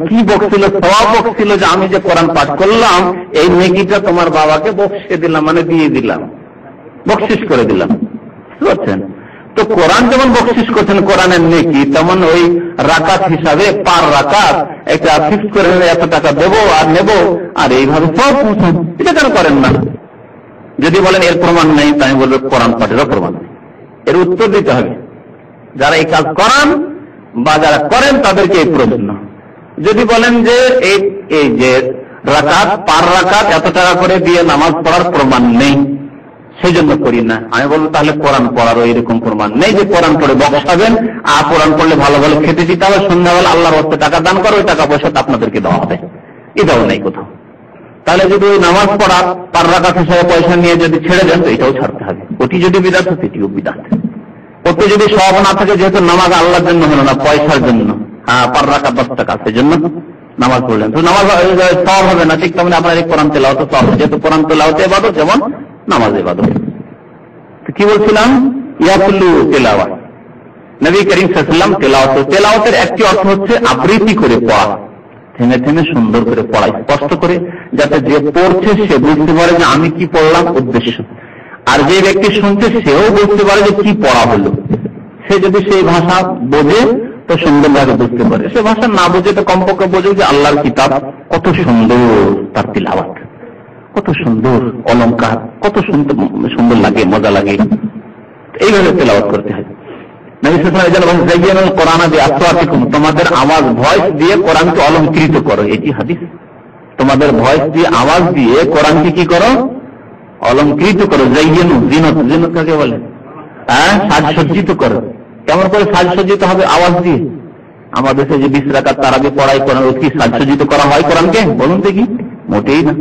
কি বকশিল, সওয়াব বকশিল, যে আমি যে কোরআন পাঠ করলাম এই নেকিটা তোমার বাবাকে বকশে দিলাম, মানে দিয়ে দিলাম, বকশিস করে দিলাম, বুঝছেন? তো কোরআন যেমন বকশিস করছেন কোরআনের নেকি, তেমন ওই রাকাত হিসাবে পার রাকাত একটা ফিক্স করে এত টাকা দেবো আর নেবো, আর এইভাবে সব পৌঁছান। এটা কেন করেন না? যদি বলেন এর প্রমাণ নেই, তাই বলবো কোরআন পাঠেরও প্রমাণ নেই। এর উত্তর দিতে হবে যারা এই কাজ করান বা যারা করেন তাদেরকে এই প্রশ্ন। যদি বলেন যে এই যে রাকাত পার রাকাত এত টাকা করে দিয়ে নামাজ পড়ার প্রমাণ নেই, সেই জন্য করি না, আমি বলবো তাহলে কোরআন পড়ারও এরকম প্রমাণ নেই যে কোরআন পড়ে বক্সাবেন, আর কোরআন পড়লে ভালো ভালো খেতে দিতে হবে, সন্ধ্যাবেলা আল্লাহর রাস্তায় টাকা দান করো, ওই টাকা পয়সা আপনাদেরকে দেওয়া হবে, এটাও নেই কোথাও। তাহলে যদি ওই নামাজ পড়া পার রাকাত হিসেবে পয়সা নিয়ে যদি ছেড়ে দেন, তো এটাও ছাড়তে হবে। ওটি যদি বিদাত, সেটিও বিদাত। ওতে যদি সওয়াব না থাকে, যেহেতু নামাজ আল্লাহর জন্য হলো না, পয়সার জন্য, হ্যাঁ পার রাকাত 10 টাকা, সেজন্য নামাজ পড়লেন, তো নামাজ সওয়াব হবে না। ঠিক তেমনি আপনার এই কোরআন তেলাওয়াত সওয়াব, যেহেতু কোরআন তেলাওয়াত ইবাদত, যেমন নামাজ ইবাদত। কি বলছিলাম? ইয়াকুল্লু তেলাওয়াত, নবী করিম সাল্লাল্লাহু আলাইহি ওয়াসাল্লাম তেলাওয়াতের একটি অর্থ হচ্ছে আবৃত্তি করে পড়া, থেমে থেমে সুন্দর করে পড়া, স্পষ্ট করে, যাতে যে পড়ছে সে বুঝতে পারে যে আমি কি পড়লাম, উদ্দেশ্য, আর যে ব্যক্তি শুনছে সেও বুঝতে পারে যে কি পড়া হলো। সে যদি সেই ভাষা বোঝে তো সুন্দরভাবে বুঝতে পারে, সে ভাষা না বোঝে তো কমপক্ষে বোঝে যে আল্লাহর কিতাব কত সুন্দর, তার তিলাওয়াত কত সুন্দর, অলংকার কত সুন্দর লাগে, মজা লাগে, এইভাবে তেলাওয়াত করতে হয়। নবী সাল্লাল্লাহু আলাইহি ওয়াসাল্লাম যায়্যানুল কোরআন বিআসওয়াতিকুম, তোমাদের আওয়াজ ভয়েস দিয়ে কোরআনকে অলংকৃত করো, এটি হাদিস। তোমাদের ভয়েস দিয়ে, আওয়াজ দিয়ে কোরআনকে কি করো? অলংকৃত করো। যায়্যানু, জিনত, জিনত কাকে বলে? হ্যাঁ, সাজসজ্জিত করো। কেমন করে সাজসজ্জিত হবে? আওয়াজ দিয়ে। আমাদের দেশে যে 20 রাকাত তারাবি পড়াই কোরআন কি সাজসজ্জিত করা হয় কোরআনকে? বলুন দেখি, মোটেই না।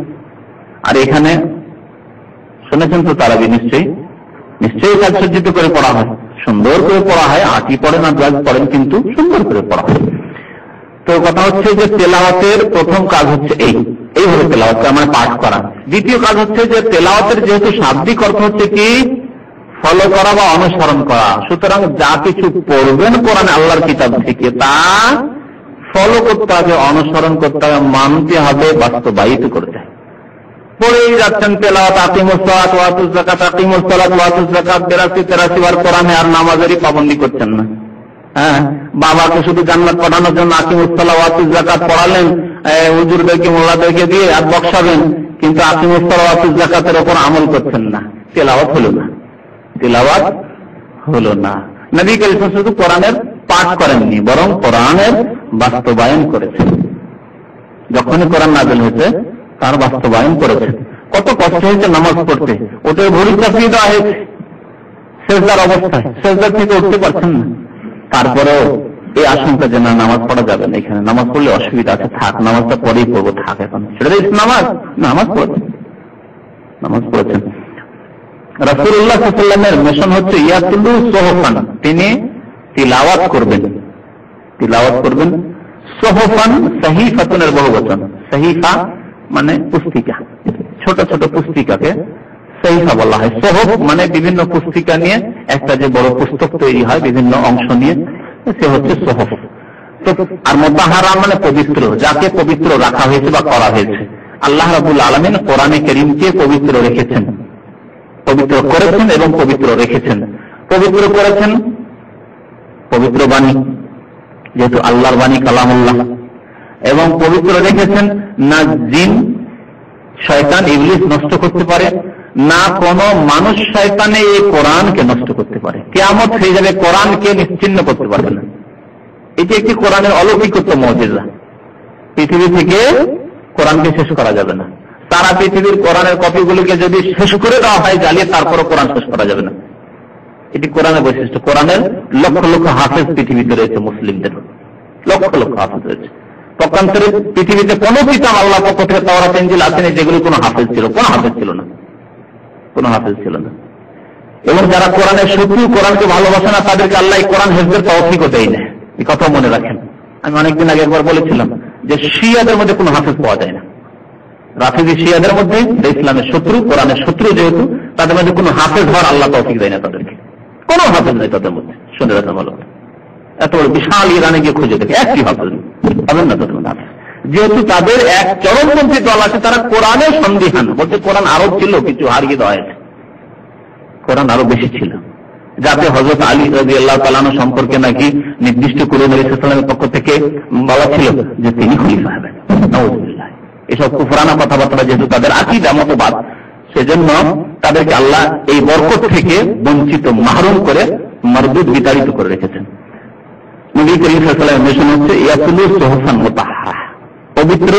আর এখানে শুনেছেন তো তারাবি নিশ্চয়ই সাজসজ্জিত করে পড়া হয়, সুন্দর করে পড়া হয়। আটি পড়েন আর জাজ পড়েন, কিন্তু সুন্দর করে পড়া হয়। তো কথা হচ্ছে যে তেলাওয়াতের প্রথম কাজ হচ্ছে এইভাবে তেলাওয়াতকে আমরা পাঠ করা। দ্বিতীয় কাজ হচ্ছে যে তেলাওয়াতের যেহেতু শাব্দিক অর্থ হচ্ছে কি ফলো করা বা অনুসরণ করা, সুতরাং যা কিছু পড়বেন কোরআন আল্লাহর কিতাব থেকে তা ফলো করতে হবে, অনুসরণ করতে হবে, মানতে হবে, বাস্তবায়িত করতে হবে। পড়েই যাচ্ছেন তেলাওয়াত, আকিমুস সালাত ওয়া আতুজ যাকাত, আকিমুস সালাত ওয়া আতুজ যাকাত 82-83 বার কোরআনে, আর নামাজেরই পাবন্দি করছেন না। হ্যাঁ, বাবাকে শুধু জান্নাত পাঠানোর জন্য আকিমুস সালাত ওয়া আতুজ যাকাত পড়ালেন, হুজুরদেরকে মোল্লাদেরকে দিয়ে আর বক্সাবেন, কিন্তু আকিমুস সালাত ওয়া আতুজ যাকাতের উপর আমল করছেন না। তেলাওয়াত হলো না। নবী কারীম শুধু কোরআনের পাঠ করেননি, বরং কোরআনের বাস্তবায়ন করেছেন। যখনই কোরআন নাযিল হয়েছে তার বাস্তবায়ন করেছেন। কত কষ্ট হয়েছে নামাজ পড়তে, ওটার ভরি চাপিয়ে দেওয়া হয়েছে সেজদার অবস্থায়, সেজদার থেকে উঠতে পারছেন না। তারপরেও এই আশঙ্কা যে না নামাজ পড়া যাবে না, এখানে নামাজ পড়লে অসুবিধা আছে, থাক নামাজটা পরেই পড়বো, থাক এখন সেটা নামাজ পড়েছেন। রাসূলুল্লাহ সাল্লাল্লাহু আলাইহি ওয়াসাল্লামের মিশন হচ্ছে ইয়াতুলু সুহুফান, তিনি তিলাওয়াত করবেন। সুহুফান সাহিফাতুনের বহুবচন, সাহিফা মানে পুস্তিকা, ছোট ছোট পুস্তিকাকে সাহিফা বলা হয়। সুহুফ মানে বিভিন্ন পুস্তিকা নিয়ে একটা যে বড় পুস্তক তৈরি হয় বিভিন্ন অংশ নিয়ে, সে হচ্ছে সুহুফ। তো আর মুতাহহারা মানে পবিত্র, যাকে পবিত্র রাখা হয়েছে বা করা হয়েছে। আল্লাহ রাব্বুল আলামিন কোরআনে কারীমকে পবিত্র রেখেছেন, পবিত্র করেছেন এবং পবিত্র রেখেছেন। পবিত্র করেছেন পবিত্র বাণী, যেহেতু আল্লাহর বাণী কালামুল্লাহ, এবং পবিত্র রেখেছেন না জিন শয়তান ইবলিস নষ্ট করতে পারে, না কোন মানুষ শয়তানে এই কোরআনকে নষ্ট করতে পারে। কিয়ামত হয়ে যাবে, কোরআনকে নিশ্চিহ্ন করতে পারবে না। এটি একটি কোরআনের অলৌকিকত্ব, মুজিজা। পৃথিবী থেকে কোরআনকে শেষ করা যাবে না। সারা পৃথিবীর কোরআনের কপিগুলিকে যদি শেষ করে দেওয়া হয় জ্বালিয়ে, তারপরও কোরআন শেষ করা যাবে না। এটি কোরআনের বৈশিষ্ট্য। কোরআনের লক্ষ লক্ষ হাফেজ পৃথিবীতে রয়েছে, মুসলিমদের লক্ষ লক্ষ হাফেজ রয়েছে। পক্ষান্তরে পৃথিবীতে কোন কিতাব আল্লাহ পক্ষ থেকে তাওরাত ইনজিল আসেনি যেগুলি কোনো হাফেজ ছিল, কোনো হাফেজ ছিল না। এবং যারা কোরআনের শত্রু, কোরআনকে ভালোবাসে না, তাদেরকে আল্লাহ কোরআন হেফজের তৌফিকও দেয় না। এই কথা মনে রাখেন। আমি অনেকদিন আগে একবার বলেছিলাম যে শিয়াদের মধ্যে কোনো হাফেজ পাওয়া যায় না। রাফিজি শিয়াদের মধ্যে ইসলামের শত্রু, কোরআনের শত্রু, যেহেতু তাদের মধ্যে কোনো হাফেজ হওয়ার আল্লাহ তৌফিক দেয় না তাদেরকে। কোনো হাফেজ নেই তাদের মধ্যে। শুনে রাখা ভালো, এত বড় বিশাল ইরানে গিয়ে খুঁজে দেখে একটি হাফেজ পাবেন না তাদের মধ্যে হাফেজ। যেহেতু তাদের এক চরমপন্থী দল আছে, তারা কোরআনের সন্দিহান, বলছে কোরআন আরো ছিল, কিছু হারিয়ে দেওয়া হয়েছে। কোরআন আরো বেশি ছিল, যাতে হযরত আলী রাদিয়াল্লাহু তাআলা আনহু সম্পর্কে নাকি নির্দিষ্ট করে নবী সাল্লাল্লাহু আলাইহি ওয়াসাল্লামের পক্ষ থেকে বলা ছিল যে তিনি খলিফা হবেন। নাউযুবিল্লাহ। এসব কুফরানা কথাবার্তা যেহেতু তাদের আকীদা মতবাদ, সেজন্য তাদেরকে আল্লাহ এই বরকত থেকে বঞ্চিত, মাহরুম করে মারদুদ বিতাড়িত করে রেখেছেন। নবী করিম সাল্লাল্লাহু আলাইহি ওয়াসাল্লামের মিশন হচ্ছে ইয়াতুলু সুহুফান মুতাহহারা, পবিত্র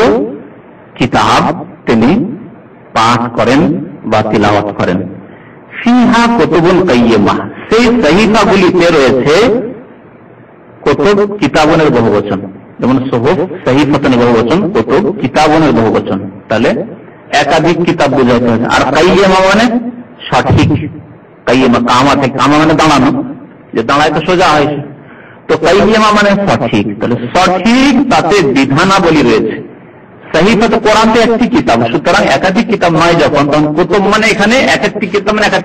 কিতাব তিনি পাঠ করেন বা তিলাওয়াত করেন। ফিহা কুতুবুন কাইয়্যিমা, সেই সাহিফাগুলিতে রয়েছে কুতুব কিতাবনের বহুবচন, যেমন সুহুফ সাহিফাতুনের বহুবচন, কুতুব কিতাবনের বহুবচন। তাহলে একাধিক কিতাব বোঝাতে হবে। আর কাইয়্যিমা মানে সঠিক, কাইয়্যিমা কামা থেকে, কামা মানে দাঁড়ানো, যে দাঁড়ায় তো সোজা হয়, তো কাইয়্যিমা মানে সঠিক। তাহলে সঠিক, তাতে বিধানাবলী রয়েছে। সাহিফা তো কোরআন তো একটি কিতাব, সুতরাং একাধিক কিতাব নয় যখন, তখন কুতুব মানে এখানে এক একটি কিতাব মানে এক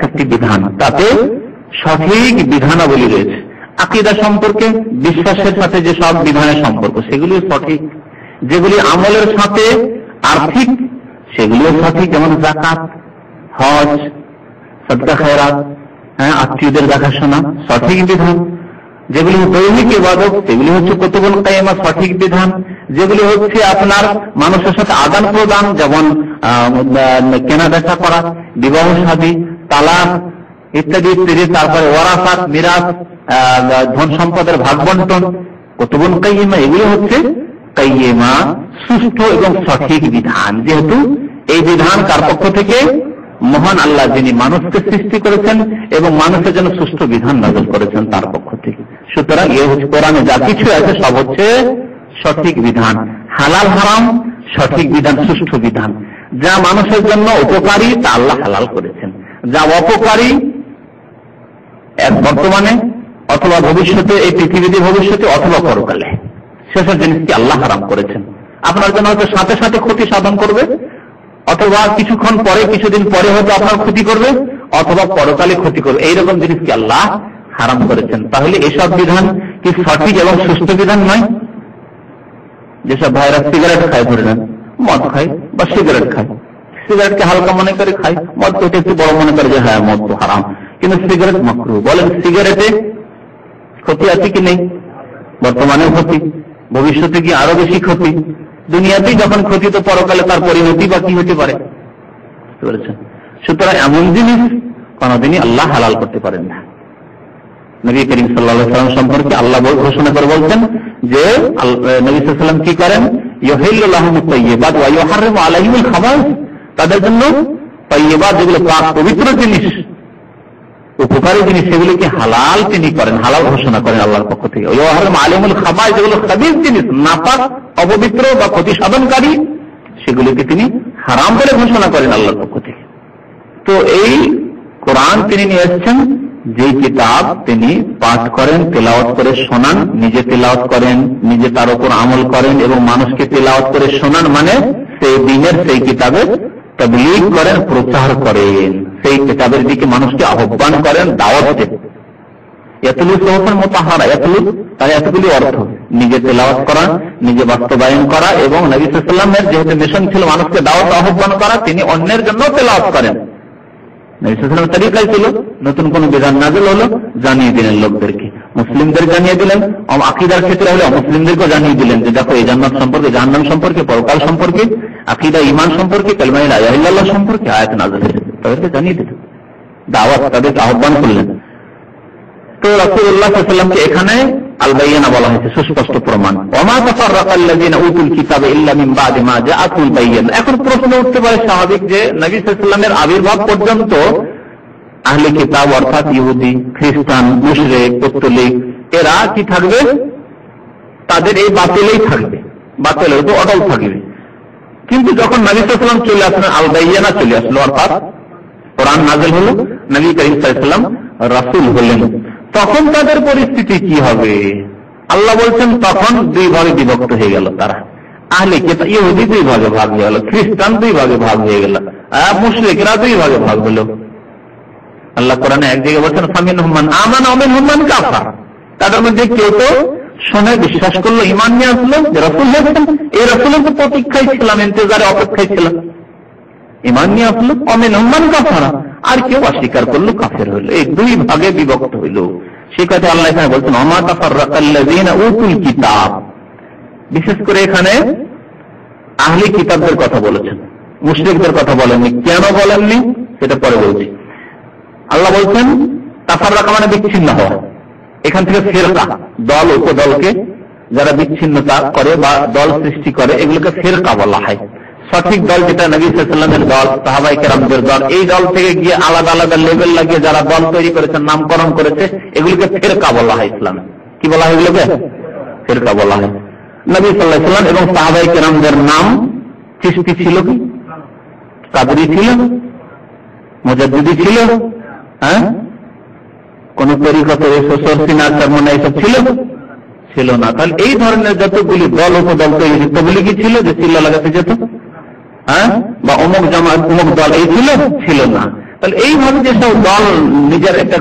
একটি বিধান, তাতে সঠিক বিধানাবলী রয়েছে। আকীদা সম্পর্কে, বিশ্বাসের সাথে যে সব বিধানের সম্পর্ক, সেগুলি সঠিক। যেগুলি আমলের সাথে আর্থিক, সেগুলিও সঠিক, যেমন যাকাত, হজ, সাদকা খায়রাত, আত্মীয়দের দেখাশোনা, সঠিক বিধান। যেগুলি দৈনিক ইবাদত, সেগুলি হচ্ছে কুতুবুল কাইয়্যিমা, সঠিক বিধান। যেগুলি হচ্ছে আপনার মানুষের সাথে আদান প্রদান, যেমন কেনা বেচা করা, বিবাহ শাদী, তালাক ইত্যাদি ইত্যাদি, তারপরে ওয়ারাসাত, মিরাস, ধন সম্পদের ভাগ বন্টন, কুতুবুল কাইয়্যিমা, এগুলি হচ্ছে কাইয়্যিমা, সুষ্ঠু এবং সঠিক বিধান। যেহেতু এই বিধান কার পক্ষ থেকে? মহান আল্লাহ যিনি মানুষকে সৃষ্টি করেছেন এবং মানুষের জন্য সুষ্ঠু বিধান নাযিল করেছেন তার পক্ষ থেকে। সুতরাং এ হচ্ছে কোরআনে যা কিছু আছে সব হচ্ছে সঠিক বিধান, হালাল হারাম সঠিক বিধান, সুষ্ঠু বিধান। যা মানুষের জন্য উপকারী তা আল্লাহ হালাল করেছেন, যা অপকারী এক বর্তমানে অথবা ভবিষ্যতে, এই পৃথিবীতে ভবিষ্যতে অথবা পরকালে, সেসব জিনিসকে আল্লাহ হারাম করেছেন। আপনার জন্য হয়তো সাথে সাথে ক্ষতি সাধন করবে, অথবা কিছুক্ষণ পরে, কিছুদিন পরে হয়তো আপনার ক্ষতি করবে, অথবা পরকালে ক্ষতি করবে, এইরকম জিনিসকে আল্লাহ হারাম করেছেন। তাহলে এসব বিধান কি সঠিক এবং সুষ্ঠু বিধান নয়? যেসব ভাইরা সিগারেট খায়, ধরে নেন মদ খায় বা সিগারেট খায়, সিগারেটকে হালকা মনে করে খায়, মদকে একটু বড় মনে করে যে হ্যাঁ মদ তো হারাম, কিন্তু সিগারেট মাকরুহ। বলেন সিগারেটে ক্ষতি আছে কি নেই? বর্তমানেও ক্ষতি, ভবিষ্যতে কি আরো বেশি ক্ষতি। দুনিয়াতেই যখন ক্ষতি, তো পরকালে তার পরিণতি বা কি হতে পারে, বুঝতে পেরেছেন? সুতরাং এমন জিনিস কোনদিনই আল্লাহ হালাল করতে পারেন না। নবী করিম সাল্লাল্লাহু আলাইহি ওয়াসাল্লাম সম্পর্কে আল্লাহ ঘোষণা করে বলছেন যে নবী সাল্লাল্লাহু আলাইহি ওয়াসাল্লাম কি করেন? ইউহিল্লু লাহুমুত তাইয়্যিবাত ওয়া ইউহাররিমু আলাইহিমুল খাবাইস। তাদের জন্য তাইয়্যিবাত, যেগুলো পাক পবিত্র জিনিস, উপকারী জিনিস, সেগুলিকে হালাল তিনি করেন, হালাল ঘোষণা করেন আল্লাহর পক্ষ থেকে। ওয়া ইউহাররিমু আলাইহিমুল খাবাইস, যেগুলো খাবিস জিনিস, নাপাক, অপবিত্র বা ক্ষতি সাধনকারী, সেগুলিকে তিনি হারাম বলে ঘোষণা করেন আল্লাহর পক্ষ থেকে। তো এই কোরআন তিনি নিয়ে এসেছেন, যে কিতাব তিনি পাঠ করেন, তেলাওয়াত করে শোনান, নিজে তেলাওয়াত করেন, নিজে তার উপর আমল করেন এবং মানুষকে তেলাওয়াত করে শোনান, মানে সেই দিনের সেই কিতাবের তাবলীগ করেন, প্রচার করেন, সেই কিতাবের দিকে মানুষকে আহ্বান করেন, দাওয়াত দেন। ইয়াতলু সুহুফান মুতাহহারা, ইয়াতলু তার এতগুলি অর্থ, নিজে তেলাওয়াত করা, নিজে বাস্তবায়ন করা, এবং নবী সাল্লাল্লাহু আলাইহি ওয়াসাল্লামের যেহেতু মিশন ছিল মানুষকে দাওয়াত আহ্বান করা, তিনি অন্যের জন্য তেলাওয়াত করেন। নবী সাল্লাল্লাহু আলাইহি ওয়াসাল্লামের তরিকাই ছিল, নতুন কোন বিধান নাযিল হলো জানিয়ে দিলেন লোকদেরকে, মুসলিমদের জানিয়ে দিলেন, আকীদার ক্ষেত্রে হলে মুসলিমদেরকে জানিয়ে দিলেন যে দেখো এই জান্নাত সম্পর্কে, জাহান্নাম সম্পর্কে, পরকাল সম্পর্কে, আকীদা ঈমান সম্পর্কে, কালিমা লা ইলাহা ইল্লাল্লাহ সম্পর্কে আয়াত নাযিল হয়েছে, তাদেরকে জানিয়ে দিলেন, দাওয়াত, তাদেরকে আহ্বান করলেন। তো রাসূলুল্লাহ সাল্লাল্লাহু আলাইহি ওয়াসাল্লামকে এখানে আল বায়িনা বলা হয়েছে, সুস্পষ্ট প্রমাণ। ওয়া মা তাফাররাকাল্লাযিনা উতুল কিতাবা ইল্লা মিন বাদি মা জাআতুল বায়িনা। এখন প্রশ্ন উঠতে পারে স্বাভাবিক যে নবী সাল্লাল্লাহু আলাইহি ওয়াসাল্লামের আবির্ভাব পর্যন্ত আহলে কিতাব অর্থাৎ ইহুদি, খ্রিস্টান, মুশরিক, পৌত্তলিক, এরা কি থাকবে? তাদের এই বাতিলেই থাকবে, বাতিলে তো অটল থাকবে। কিন্তু যখন নবী সাল্লাল্লাহু আলাইহি ওয়াসাল্লাম চলে আসলেন, আল বায়িনা চলে আসলো, অর্থাৎ কোরআন নাযিল হলো, নবী করিম সাল্লাল্লাহু আলাইহি ওয়াসাল্লাম রাসূল হলেন, তখন তাদের পরিস্থিতি কি হবে? আল্লাহ বলছেন তখন দুই ভাগে বিভক্ত হয়ে গেল তারা। আহলে কিতাব ইহুদি দুই ভাগে ভাগ হয়ে গেল, খ্রিস্টান দুই ভাগে ভাগ হয়ে গেল, আর মুশরিকরা দুই ভাগে ভাগ হলো। আল্লাহ কোরআনে এক জায়গায় বলছেন ফামিনহুম মান আমানা ওয়া মিনহুম মান কাফার। তাদের মধ্যে কেউ তো শুনে বিশ্বাস করলো, ঈমান নিয়ে আসলো যে রাসূল হয়েছেন, এই রাসূলের তো প্রতীক্ষায় ছিলাম, ইন্তজারে অপেক্ষায় ছিলাম, ঈমান নিয়ে আসলো। ওয়া মিনহুম মান কাফার, আর কেউ অস্বীকার করলো, কাফের হইল। এই দুই ভাগে বিভক্ত হইল। সে কথা আল্লাহ এখানে বলছেন ওয়া মা তাফাররাকাল্লাযিনা উতুল কিতাব। বিশেষ করে এখানে আহলে কিতাবদের কথা বলেছেন, মুশরিকদের কথা বলেননি। কেন বলেননি সেটা পরে বলছি। আল্লাহ বলছেন তাফাররাকা মানে বিচ্ছিন্ন হওয়া। এখান থেকে ফিরকা, দল উপদলকে যারা বিচ্ছিন্নতা করে বা দল সৃষ্টি করে, এগুলোকে ফিরকা বলা হয়। সঠিক দল যেটা নবী সাল্লাল্লাহু আলাইহি ওয়াসাল্লামের দল, সাহাবায়ে কেরামদের দল, এই দল থেকে গিয়ে আলাদা আলাদা লেভেল লাগিয়ে যারা দল তৈরি করেছে, নামকরণ করেছে, এগুলোকে ফিরকা বলা হয়। ইসলামে কি বলা হয়? এগুলোকে ফিরকা বলা হয়। নবী সাল্লাল্লাহু আলাইহি ওয়াসাল্লাম এবং সাহাবায়ে কেরামদের নাম চিশতি ছিল, কি কাদরি ছিল, মুজাদ্দিদি ছিল, হ্যাঁ, কোন তরিকতের সোসরসিনা চরমনা এসব ছিল না। তাহলে এই ধরনের যতগুলি দল উপদল তৈরি, তবলিগি কি ছিল যে চিল্লা লাগাতে যেত, হ্যাঁ, বা অমুক জামাত অমুক দল, এই ছিল না। তাহলে এইভাবে যেসব দল নিজের একটা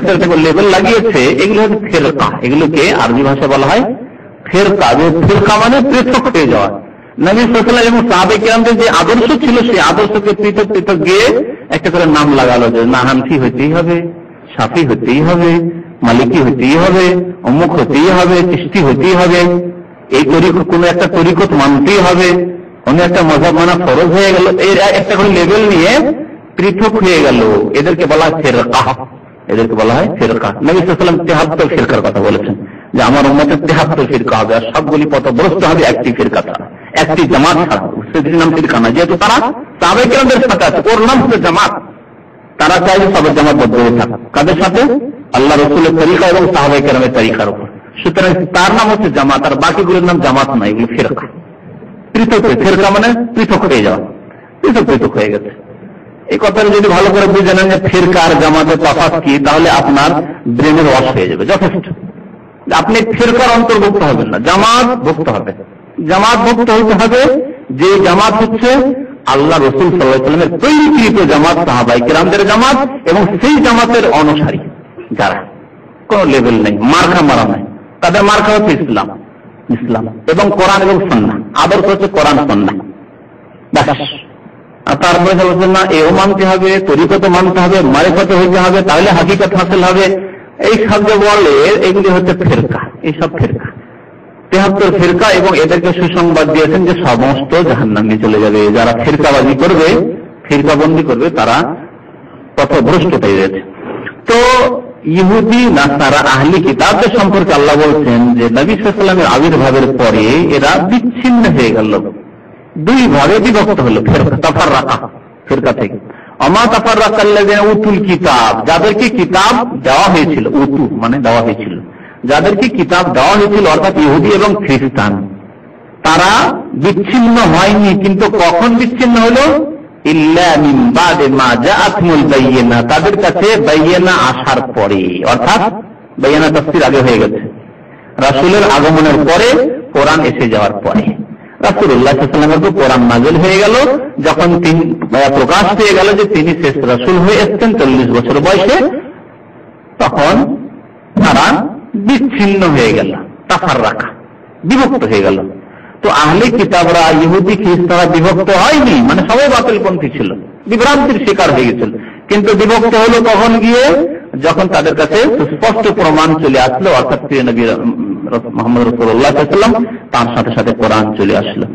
লেভেল লাগিয়েছে, এগুলো হচ্ছে ফিরকা। এগুলোকে আরবি ভাষা বলা হয় ফিরকা। ফিরকা মানে পৃথক হয়ে যাওয়া। নবী সাল্লাল্লাহু আলাইহি ওয়াসাল্লাম এবং সাহাবায়ে কেরামদের যে আদর্শ ছিল, সেই আদর্শকে পৃথক পৃথক গিয়ে একটা করে নাম লাগালো যে না হানফি হইতেই হবে, শাফি হইতেই হবে, মালিকি হইতেই হবে, অমুক হইতেই হবে, চিশতি হইতেই হবে, এই তরিকত কোন একটা তরিকত মানতেই হবে, কোন একটা মাযহাব মানা ফরজ হয়ে গেল। এই একটা করে লেভেল নিয়ে পৃথক হয়ে গেল, এদেরকে বলা হয় ফিরকা। এদেরকে বলা হয় ফিরকা। নবী সাল্লাল্লাহু আলাইহি ওয়াসাল্লাম 73 ফিরকার কথা বলেছেন যে আমার উম্মতের 73 ফিরকা হবে, আর সবগুলি পথভ্রষ্ট হবে একটি ফিরকা ছাড়া, একটি জামাত ছাড়া। সেটির নাম ফিরকা না, যেহেতু তারা সাহাবায়ে কেরামদের সাথে আছে, ওর নাম হচ্ছে জামাত। তারা চায় যে সবের জামাতবদ্ধ হয়ে থাক। কাদের সাথে? আল্লাহ রসুলের তরিকা এবং সাহাবায়ে কেরামের তরিকার উপর। সুতরাং তার নাম হচ্ছে জামাত, আর বাকিগুলোর নাম জামাত নয়, এগুলো ফিরকা। পৃথক, ফিরকা মানে পৃথক হয়ে যাওয়া, পৃথক পৃথক হয়ে গেছে। এই কথাটা যদি ভালো করে বুঝে নেন যে ফিরকা আর জামাতের তফাৎ কি, তাহলে আপনার ব্রেনের ওয়াশ হয়ে যাবে যথেষ্ট। আপনি ফিরকার অন্তর্ভুক্ত হবেন না, জামাত ভুক্ত হবে। জামাত ভুক্ত হতে হবে যে জামাত হচ্ছে আল্লাহ রসুল সাল্লাল্লাহু আলাইহি ওয়াসাল্লামের তৈরিকৃত জামাত, সাহাবায়ে কেরামদের জামাত, এবং সেই জামাতের অনুসারী যারা, কোন লেভেল নেই, মার্কা মারা নাই। তাদের মার্কা হচ্ছে ইসলাম, ইসলাম এবং কোরআন এবং সুন্নাহ। আদর্শ হচ্ছে কোরআন সুন্নাহ, ব্যাস। আর তারপরে বলছেন না এও মানতে হবে, তরিকত মানতে হবে, মারিফত হইতে হবে, তাহলে হাকিকত হাসিল হবে। এই সব যে বলে এগুলি হচ্ছে ফিরকা, এইসব ফিরকা 73 ফিরকা, এবং এদেরকে সুসংবাদ দিয়েছেন যে সমস্ত জাহান্নামে চলে যাবে। যারা ফিরকাবাজি করবে, ফিরকাবন্দি করবে, তারা পথভ্রষ্ট হয়ে গেছে। তো ইহুদি নাসারা আহলি কিতাবদের সম্পর্কে আল্লাহ বলছেন যে নবী সাল্লাল্লাহু আলাইহি ওয়াসাল্লামের আবির্ভাবের পরে এরা বিচ্ছিন্ন হয়ে গেল, দুই ভাগে বিভক্ত হলো, ফিরকা তাফাররাকা, ফিরকা থেকে। আমা তাফাররাকা আল্লাযিনা উতুল কিতাব, যাদেরকে কিতাব দেওয়া হয়েছিল, উতু মানে দেওয়া হয়েছিল, যাদেরকে কিতাব দেওয়া হয়েছিল অর্থাৎ ইহুদি এবং খ্রিস্টান, তারা বিচ্ছিন্ন হয়নি। কিন্তু কখন বিচ্ছিন্ন হলো? ইল্লা মিন বাদে মা জাআতহুমুল বায়িনা, তাদের কাছে বায়িনা আসার পরে, অর্থাৎ বায়িনা তাফসীর আগে হয়ে গেছে, রাসূলের আগমনের পরে, কোরআন এসে যাওয়ার পরে। রাসূলুল্লাহ সাল্লাল্লাহু আলাইহি ওয়াসাল্লামের উপর কোরআন নাযিল হয়ে গেল, যখন তিনি প্রকাশ পেয়ে গেল যে তিনি শেষ রাসূল হয়ে এসেছেন 40 বছর বয়সে, তখন তারা বিচ্ছিন্ন হয়ে গেল, তাফাররাকা, বিভক্ত হয়ে গেল। তো আহলে কিতাবরা, ইহুদি খ্রিস্টানরা বিভক্ত হয়নি, মানে সবাই বাতিলপন্থী ছিল, বিভ্রান্তির শিকার হয়ে গেছিল। কিন্তু বিভক্ত হলো কখন গিয়ে? যখন তাদের কাছে সুস্পষ্ট প্রমাণ চলে আসলো, অর্থাৎ প্রিয় নবী মুহাম্মদ রাসূলুল্লাহ সাল্লাল্লাহু আলাইহি ওয়াসাল্লাম, তার সাথে সাথে কোরআন চলে আসলো,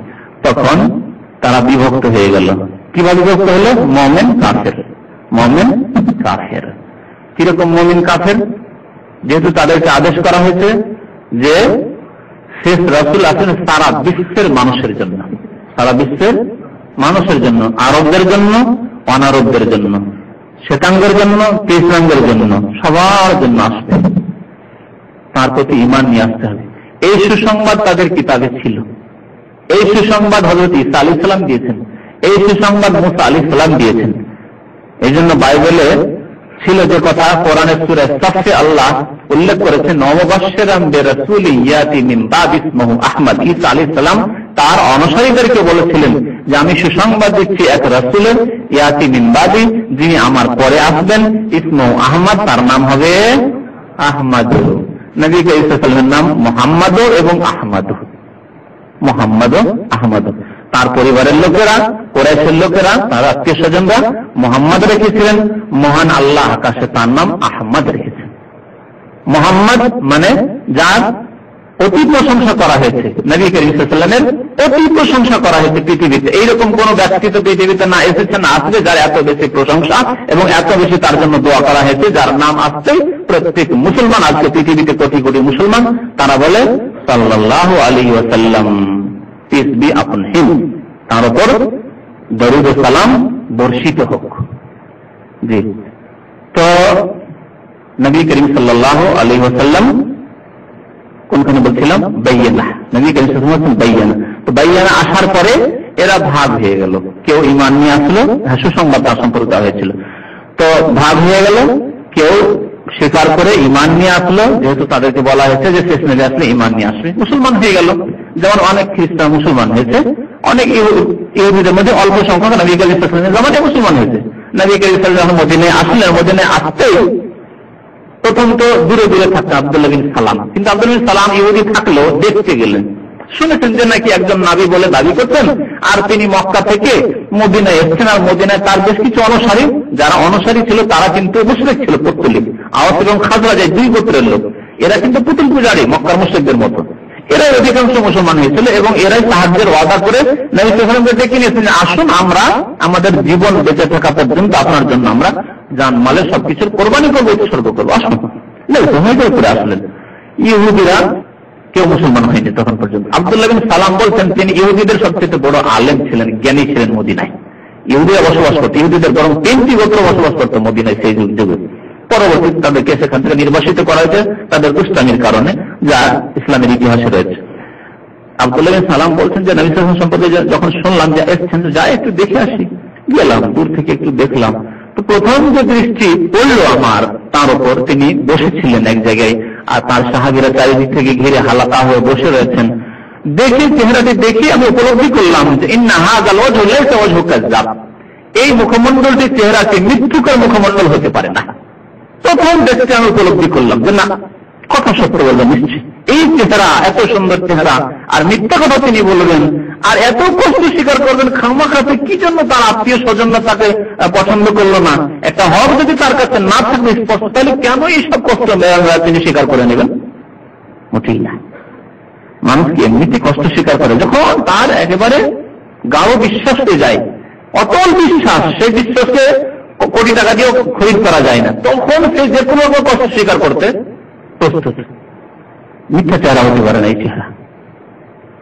তখন তারা বিভক্ত হয়ে গেল। কিভাবে বিভক্ত হলো? মুমিন কাফের, মুমিন কাফের। কিরকম মুমিন কাফের? যেহেতু তাদেরকে আদেশ করা হয়েছে যে শেষ রাসূল আছেন সারা বিশ্বের মানুষের জন্য, সারা বিশ্বের মানুষের জন্য, আরবদের জন্য, অনারবদের জন্য, শ্বেতাঙ্গের জন্য, কৃষ্ণাঙ্গের জন্য, সবার জন্য আসবে, তার প্রতি ঈমান নিয়ে আসতে হবে। এই সুসংবাদ তাদের কিতাবে ছিল। এই সুসংবাদ হযরত ঈসা আলাইহিস সালাম দিয়েছেন, এই সুসংবাদ মুসা আলাইহিস সালাম দিয়েছেন। এই জন্য বাইবেলে ছিল যে কথা, কোরআনের সূরা সাফে আল্লাহ উল্লেখ করেছেন, নববাশশিরাম বিরাসূলি ইয়াতি মিন বাদি ইসমুহু আহমদ। ঈসা আলাইহিস সালাম তার অনুসারীদেরকে বলেছিলেন যে আমি সুসংবাদ দিচ্ছি এক রাসূলের, ইয়াতি মিন বাদি, যিনি আমার পরে আসবেন, ইসমুহু আহমদ, তার নাম হবে আহমদ। নবী ঈসা আলাইহিস সালামের নাম মুহাম্মদ এবং আহমদ, মুহাম্মদ আহমদ। তার পরিবারের লোকেরা, কুরাইশের লোকেরা, তার আত্মীয় স্বজনরা মুহাম্মদ রেখেছিলেন, মহান আল্লাহ আকাশে তার নাম আহমদ রেখেছেন। মুহাম্মদ মানে যার অতি প্রশংসা করা হয়েছে, নবী করিম সাল্লাল্লাহু আলাইহি ওয়াসাল্লামের অতি প্রশংসা করা হয়েছে পৃথিবীতে। এইরকম কোন ব্যক্তি তো পৃথিবীতে না এসেছে, না আসবে, যার এত বেশি প্রশংসা এবং এত বেশি তার জন্য দোয়া করা হয়েছে, যার নাম আসছে প্রত্যেক মুসলমান, আজকে পৃথিবীতে কোটি কোটি মুসলমান, তারা বলে সাল্লাল্লাহু আলাইহি ওয়াসাল্লাম, পিস বি আপন হিম, তার উপর দরুদ ও সালাম বর্ষিত হোক। জি, তো নবী করিম সাল্লাল্লাহু আলাইহি ওয়াসাল্লাম কোনখানে বলছিলাম? বাইয়ানা, নবী করিম সাল্লাল্লাহু আলাইহি ওয়াসাল্লাম বাইয়ানা। তো বাইয়ানা আসার পরে এরা ভাগ হয়ে গেল, কেউ ঈমান নিয়ে আসলো, সুসংবাদ তার সম্পর্কে দেওয়া হয়েছিল, তো ভাগ হয়ে গেল। কেউ স্বীকার করে ঈমান নিয়ে আসলো, যেহেতু তাদেরকে বলা হয়েছে যে শেষ নবী আসলে ঈমান নিয়ে আসবে, মুসলমান হয়ে গেল। যেমন অনেক খ্রিস্টান মুসলমান হয়েছে, অনেক ইহুদিদের মধ্যে অল্প সংখ্যক নবী করিম সাল্লাল্লাহু আলাইহি ওয়াসাল্লামের জামাতে মুসলমান হয়েছে। নবী করিম সাল্লাল্লাহু আলাইহি ওয়াসাল্লাম মদিনায় আসলেন, মদিনায় আসতেই প্রথম তো দূরে দূরে থাকতেন আব্দুল্লাহ বিন সালাম, কিন্তু আব্দুল্লাহ বিন সালাম ইহুদি থাকলেও দেখতে গেলেন, শুনেছেন যে নাকি একজন নবী বলে দাবি করতেন, আর তিনি মক্কা থেকে মদিনায় এসেছেন, আর মদিনায় তার বেশ কিছু অনুসারী, যারা অনুসারী ছিল তারা কিন্তু মুশরিক ছিল, পৌত্তলিক, আওস এবং খাজরাজ, দুই গোত্রের লোক, এরা কিন্তু পুতুল পূজারী, মক্কার মুশরিকদের মতো। এরাই অধিকাংশ মুসলমান হয়েছিল এবং এরাই সাহায্যের ওয়াদা করে নবী সাল্লাল্লাহু আলাইহি ওয়াসাল্লামকে ডেকে নিয়েছেন, আসুন আমরা আমাদের জীবন বেঁচে থাকা পর্যন্ত আপনার জন্য আমরা জানমালের সবকিছুর কোরবানি করবো, উৎসর্গ করবো, আসুন। নবী করে আসলেন। ইহুদিরা কেউ মুসলমান হয়নি তখন পর্যন্ত। আব্দুল্লাহ বিন সালাম বলছেন তিনি ইহুদিদের সবচেয়ে বড় আলেম ছিলেন, জ্ঞানী ছিলেন মদিনায়। ইহুদিরা বসবাস করতো, ইহুদিদের বরং 3টি গোত্র বসবাস করতো মদিনায় সেই যুগে। পরবর্তীতে তাদেরকে সেখান থেকে নির্বাসিত করা হয়েছে তাদের দুষ্টামির কারণে, যা ইসলামের ইতিহাসে রয়েছে। আব্দুল্লাহ বিন সালাম বলছেন যে নবী সাল্লাল্লাহু আলাইহি ওয়াসাল্লাম সম্পর্কে যখন শুনলাম যে এসেছেন, যাই একটু দেখে আসি, গেলাম, দূর থেকে একটু দেখলাম। তো প্রথম যে দৃষ্টি পড়লো আমার তার উপর, তিনি বসেছিলেন এক জায়গায়, আর তার সাহাবীরা চারিদিক থেকে ঘিরে হালাকা হয়ে বসে রয়েছেন। দেখে চেহারাটি দেখে আমি উপলব্ধি করলাম যে ইন্না হাযাল ওয়াজহু লাইসা ওয়াজহু কাযযাব, এই মুখমণ্ডলটির চেহারাটি মিথ্যুকের মুখমণ্ডল হতে পারে না। প্রথম দেখতে আমি উপলব্ধি করলাম যে না, কথা সত্য বলবেন নিশ্চয়ই, এই চেহারা, এত সুন্দর চেহারা, আর মিথ্যা কথা তিনি বলবেন, আর এত কষ্ট স্বীকার করবেন খামখাতে, কি জন্য তার আত্মীয় স্বজনরা তাকে পছন্দ করলো না? একটা হক যদি তার কাছে না থাকবে স্পষ্ট, তাহলে কেন এইসব কষ্ট তিনি স্বীকার করে নেবেন? মোটেই না। মানুষ কি এমনিতে কষ্ট স্বীকার করে যখন তার একেবারে গাঢ় বিশ্বাস হয়ে যায়, অটল বিশ্বাস, সেই বিশ্বাসকে কোটি টাকা দিয়েও খরিদ করা যায় না, তখন সে যে কোনো কষ্ট স্বীকার করতে প্রস্তুত। মিথ্যা চেহারা হতে পারে না এই চেহারা।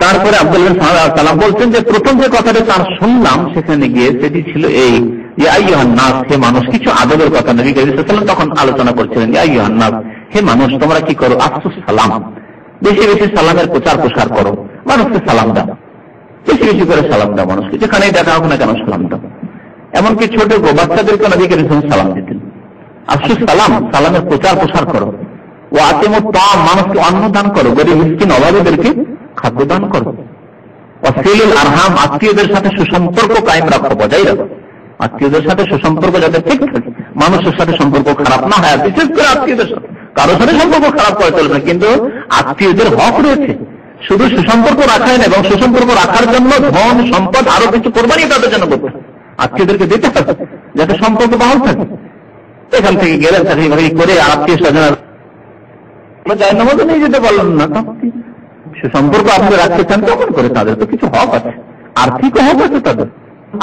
তারপরে আব্দুল্লাহ সালাম বলছেন যে প্রথম যে কথাটা তার শুনলাম সেখানে গিয়ে, সেটি ছিল এই যে আইয়ুহান নাস, হে মানুষ। কিছু আদবের কথা নবী করিম সাল্লাল্লাহু আলাইহি ওয়াসাল্লাম তখন আলোচনা করছিলেন। আইয়ুহান নাস, হে মানুষ, তোমরা কি করো? আফসুস সালাম, বেশি বেশি সালামের প্রচার প্রসার করো, মানুষকে সালাম দাও, বেশি বেশি করে সালাম দাও মানুষকে, যেখানেই দেখা হোক না কেন সালাম দাও। এমনকি ছোট বাচ্চাদেরকে নবী করিম সাল্লাল্লাহু আলাইহি ওয়াসাল্লাম সালাম দিতেন। আফসুস সালাম, সালামের প্রচার প্রসার করো। ও আতিমুত তাআম, মানুষকে অন্ন দান করো, গরিব মিসকিন অভাবীদেরকে খাদ্য দান করো। ওয়াসিলুল আরহাম, আত্মীয়দের সাথে সুসম্পর্ক কায়েম রাখো, বজায় রাখো। আত্মীয়দের সাথে সুসম্পর্ক যাতে ঠিক থাকে, মানুষের সাথে সম্পর্ক খারাপ না হয়, বিশেষ করে আত্মীয়দের সাথে। কারোর সাথে সম্পর্ক খারাপ করে চলবে না, কিন্তু আত্মীয়দের হক রয়েছে। শুধু সুসম্পর্ক রাখাই না, এবং সুসম্পর্ক রাখার জন্য ধন সম্পদ আরো কিছু কোরবানি তাদের জন্য করতে হবে, আত্মীয়দেরকে দিতে হবে, যাতে সম্পর্ক বহাল থাকে। এখান থেকে গেলেন চাকরি বাকরি করে আত্মীয় স্বজন যায় না, মতো নিয়ে যেতে পারলেন না। সুসম্পর্ক আপনি রাখতে চান, কেমন করে? তাদের তো কিছু হক আছে, আর্থিক হক আছে তাদের।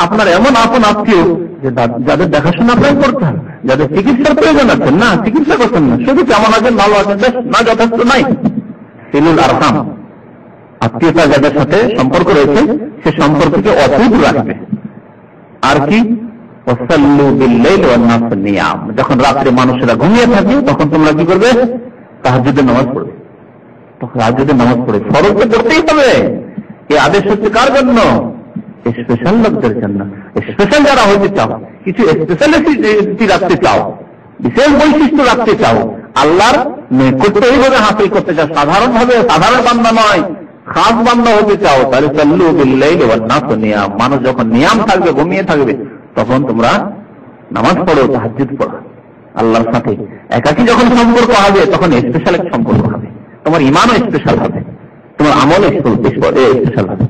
আপনার এমন আপন আত্মীয় যে যাদের দেখাশোনা আপনার করতে হবে, যাদের চিকিৎসার প্রয়োজন আছে, না চিকিৎসা করতেন না, শুধু কেমন আছেন, ভালো আছেন, বেশ, না যথেষ্ট নাই। সিলুল আরহাম, আত্মীয়তা যাদের সাথে সম্পর্ক রয়েছে সে সম্পর্ককে অটুট রাখবে। আর কি? ওয়াসাল্লু বিল-লাইলি ওয়ান-নাস নিয়াম, যখন রাত্রে মানুষেরা ঘুমিয়ে থাকে তখন তোমরা কি করবে? তাহাজ্জুদের নামাজ পড়বে। তাহাজ্জুদের নামাজ পড়ে ফরজ তো পড়তেই হবে। এই আদেশ হচ্ছে কার জন্য? স্পেশাল লোকদের জন্য। স্পেশাল যারা হইতে চাও, কিছু স্পেশালিটি রাখতে চাও, বিশেষ বৈশিষ্ট্য রাখতে চাও, আল্লাহর নৈকট্য এইভাবে হাসিল করতে চাও, সাধারণ ভাবে, সাধারণ বান্দা নয়, খাস বান্দা হতে চাও, তাহলে সাল্লু বিল-লাইলি ওয়ান-নাস নিয়াম, মানুষ যখন নিয়াম থাকবে, ঘুমিয়ে থাকবে, তখন তোমরা নামাজ পড়ো, তাহাজ্জুদ পড়ো আল্লাহর সাথে। একাকী যখন সম্পর্ক হবে তখন স্পেশাল এক সম্পর্ক হবে, তোমার ইমানও স্পেশাল হবে, তোমার আমল স্পেশাল হবে।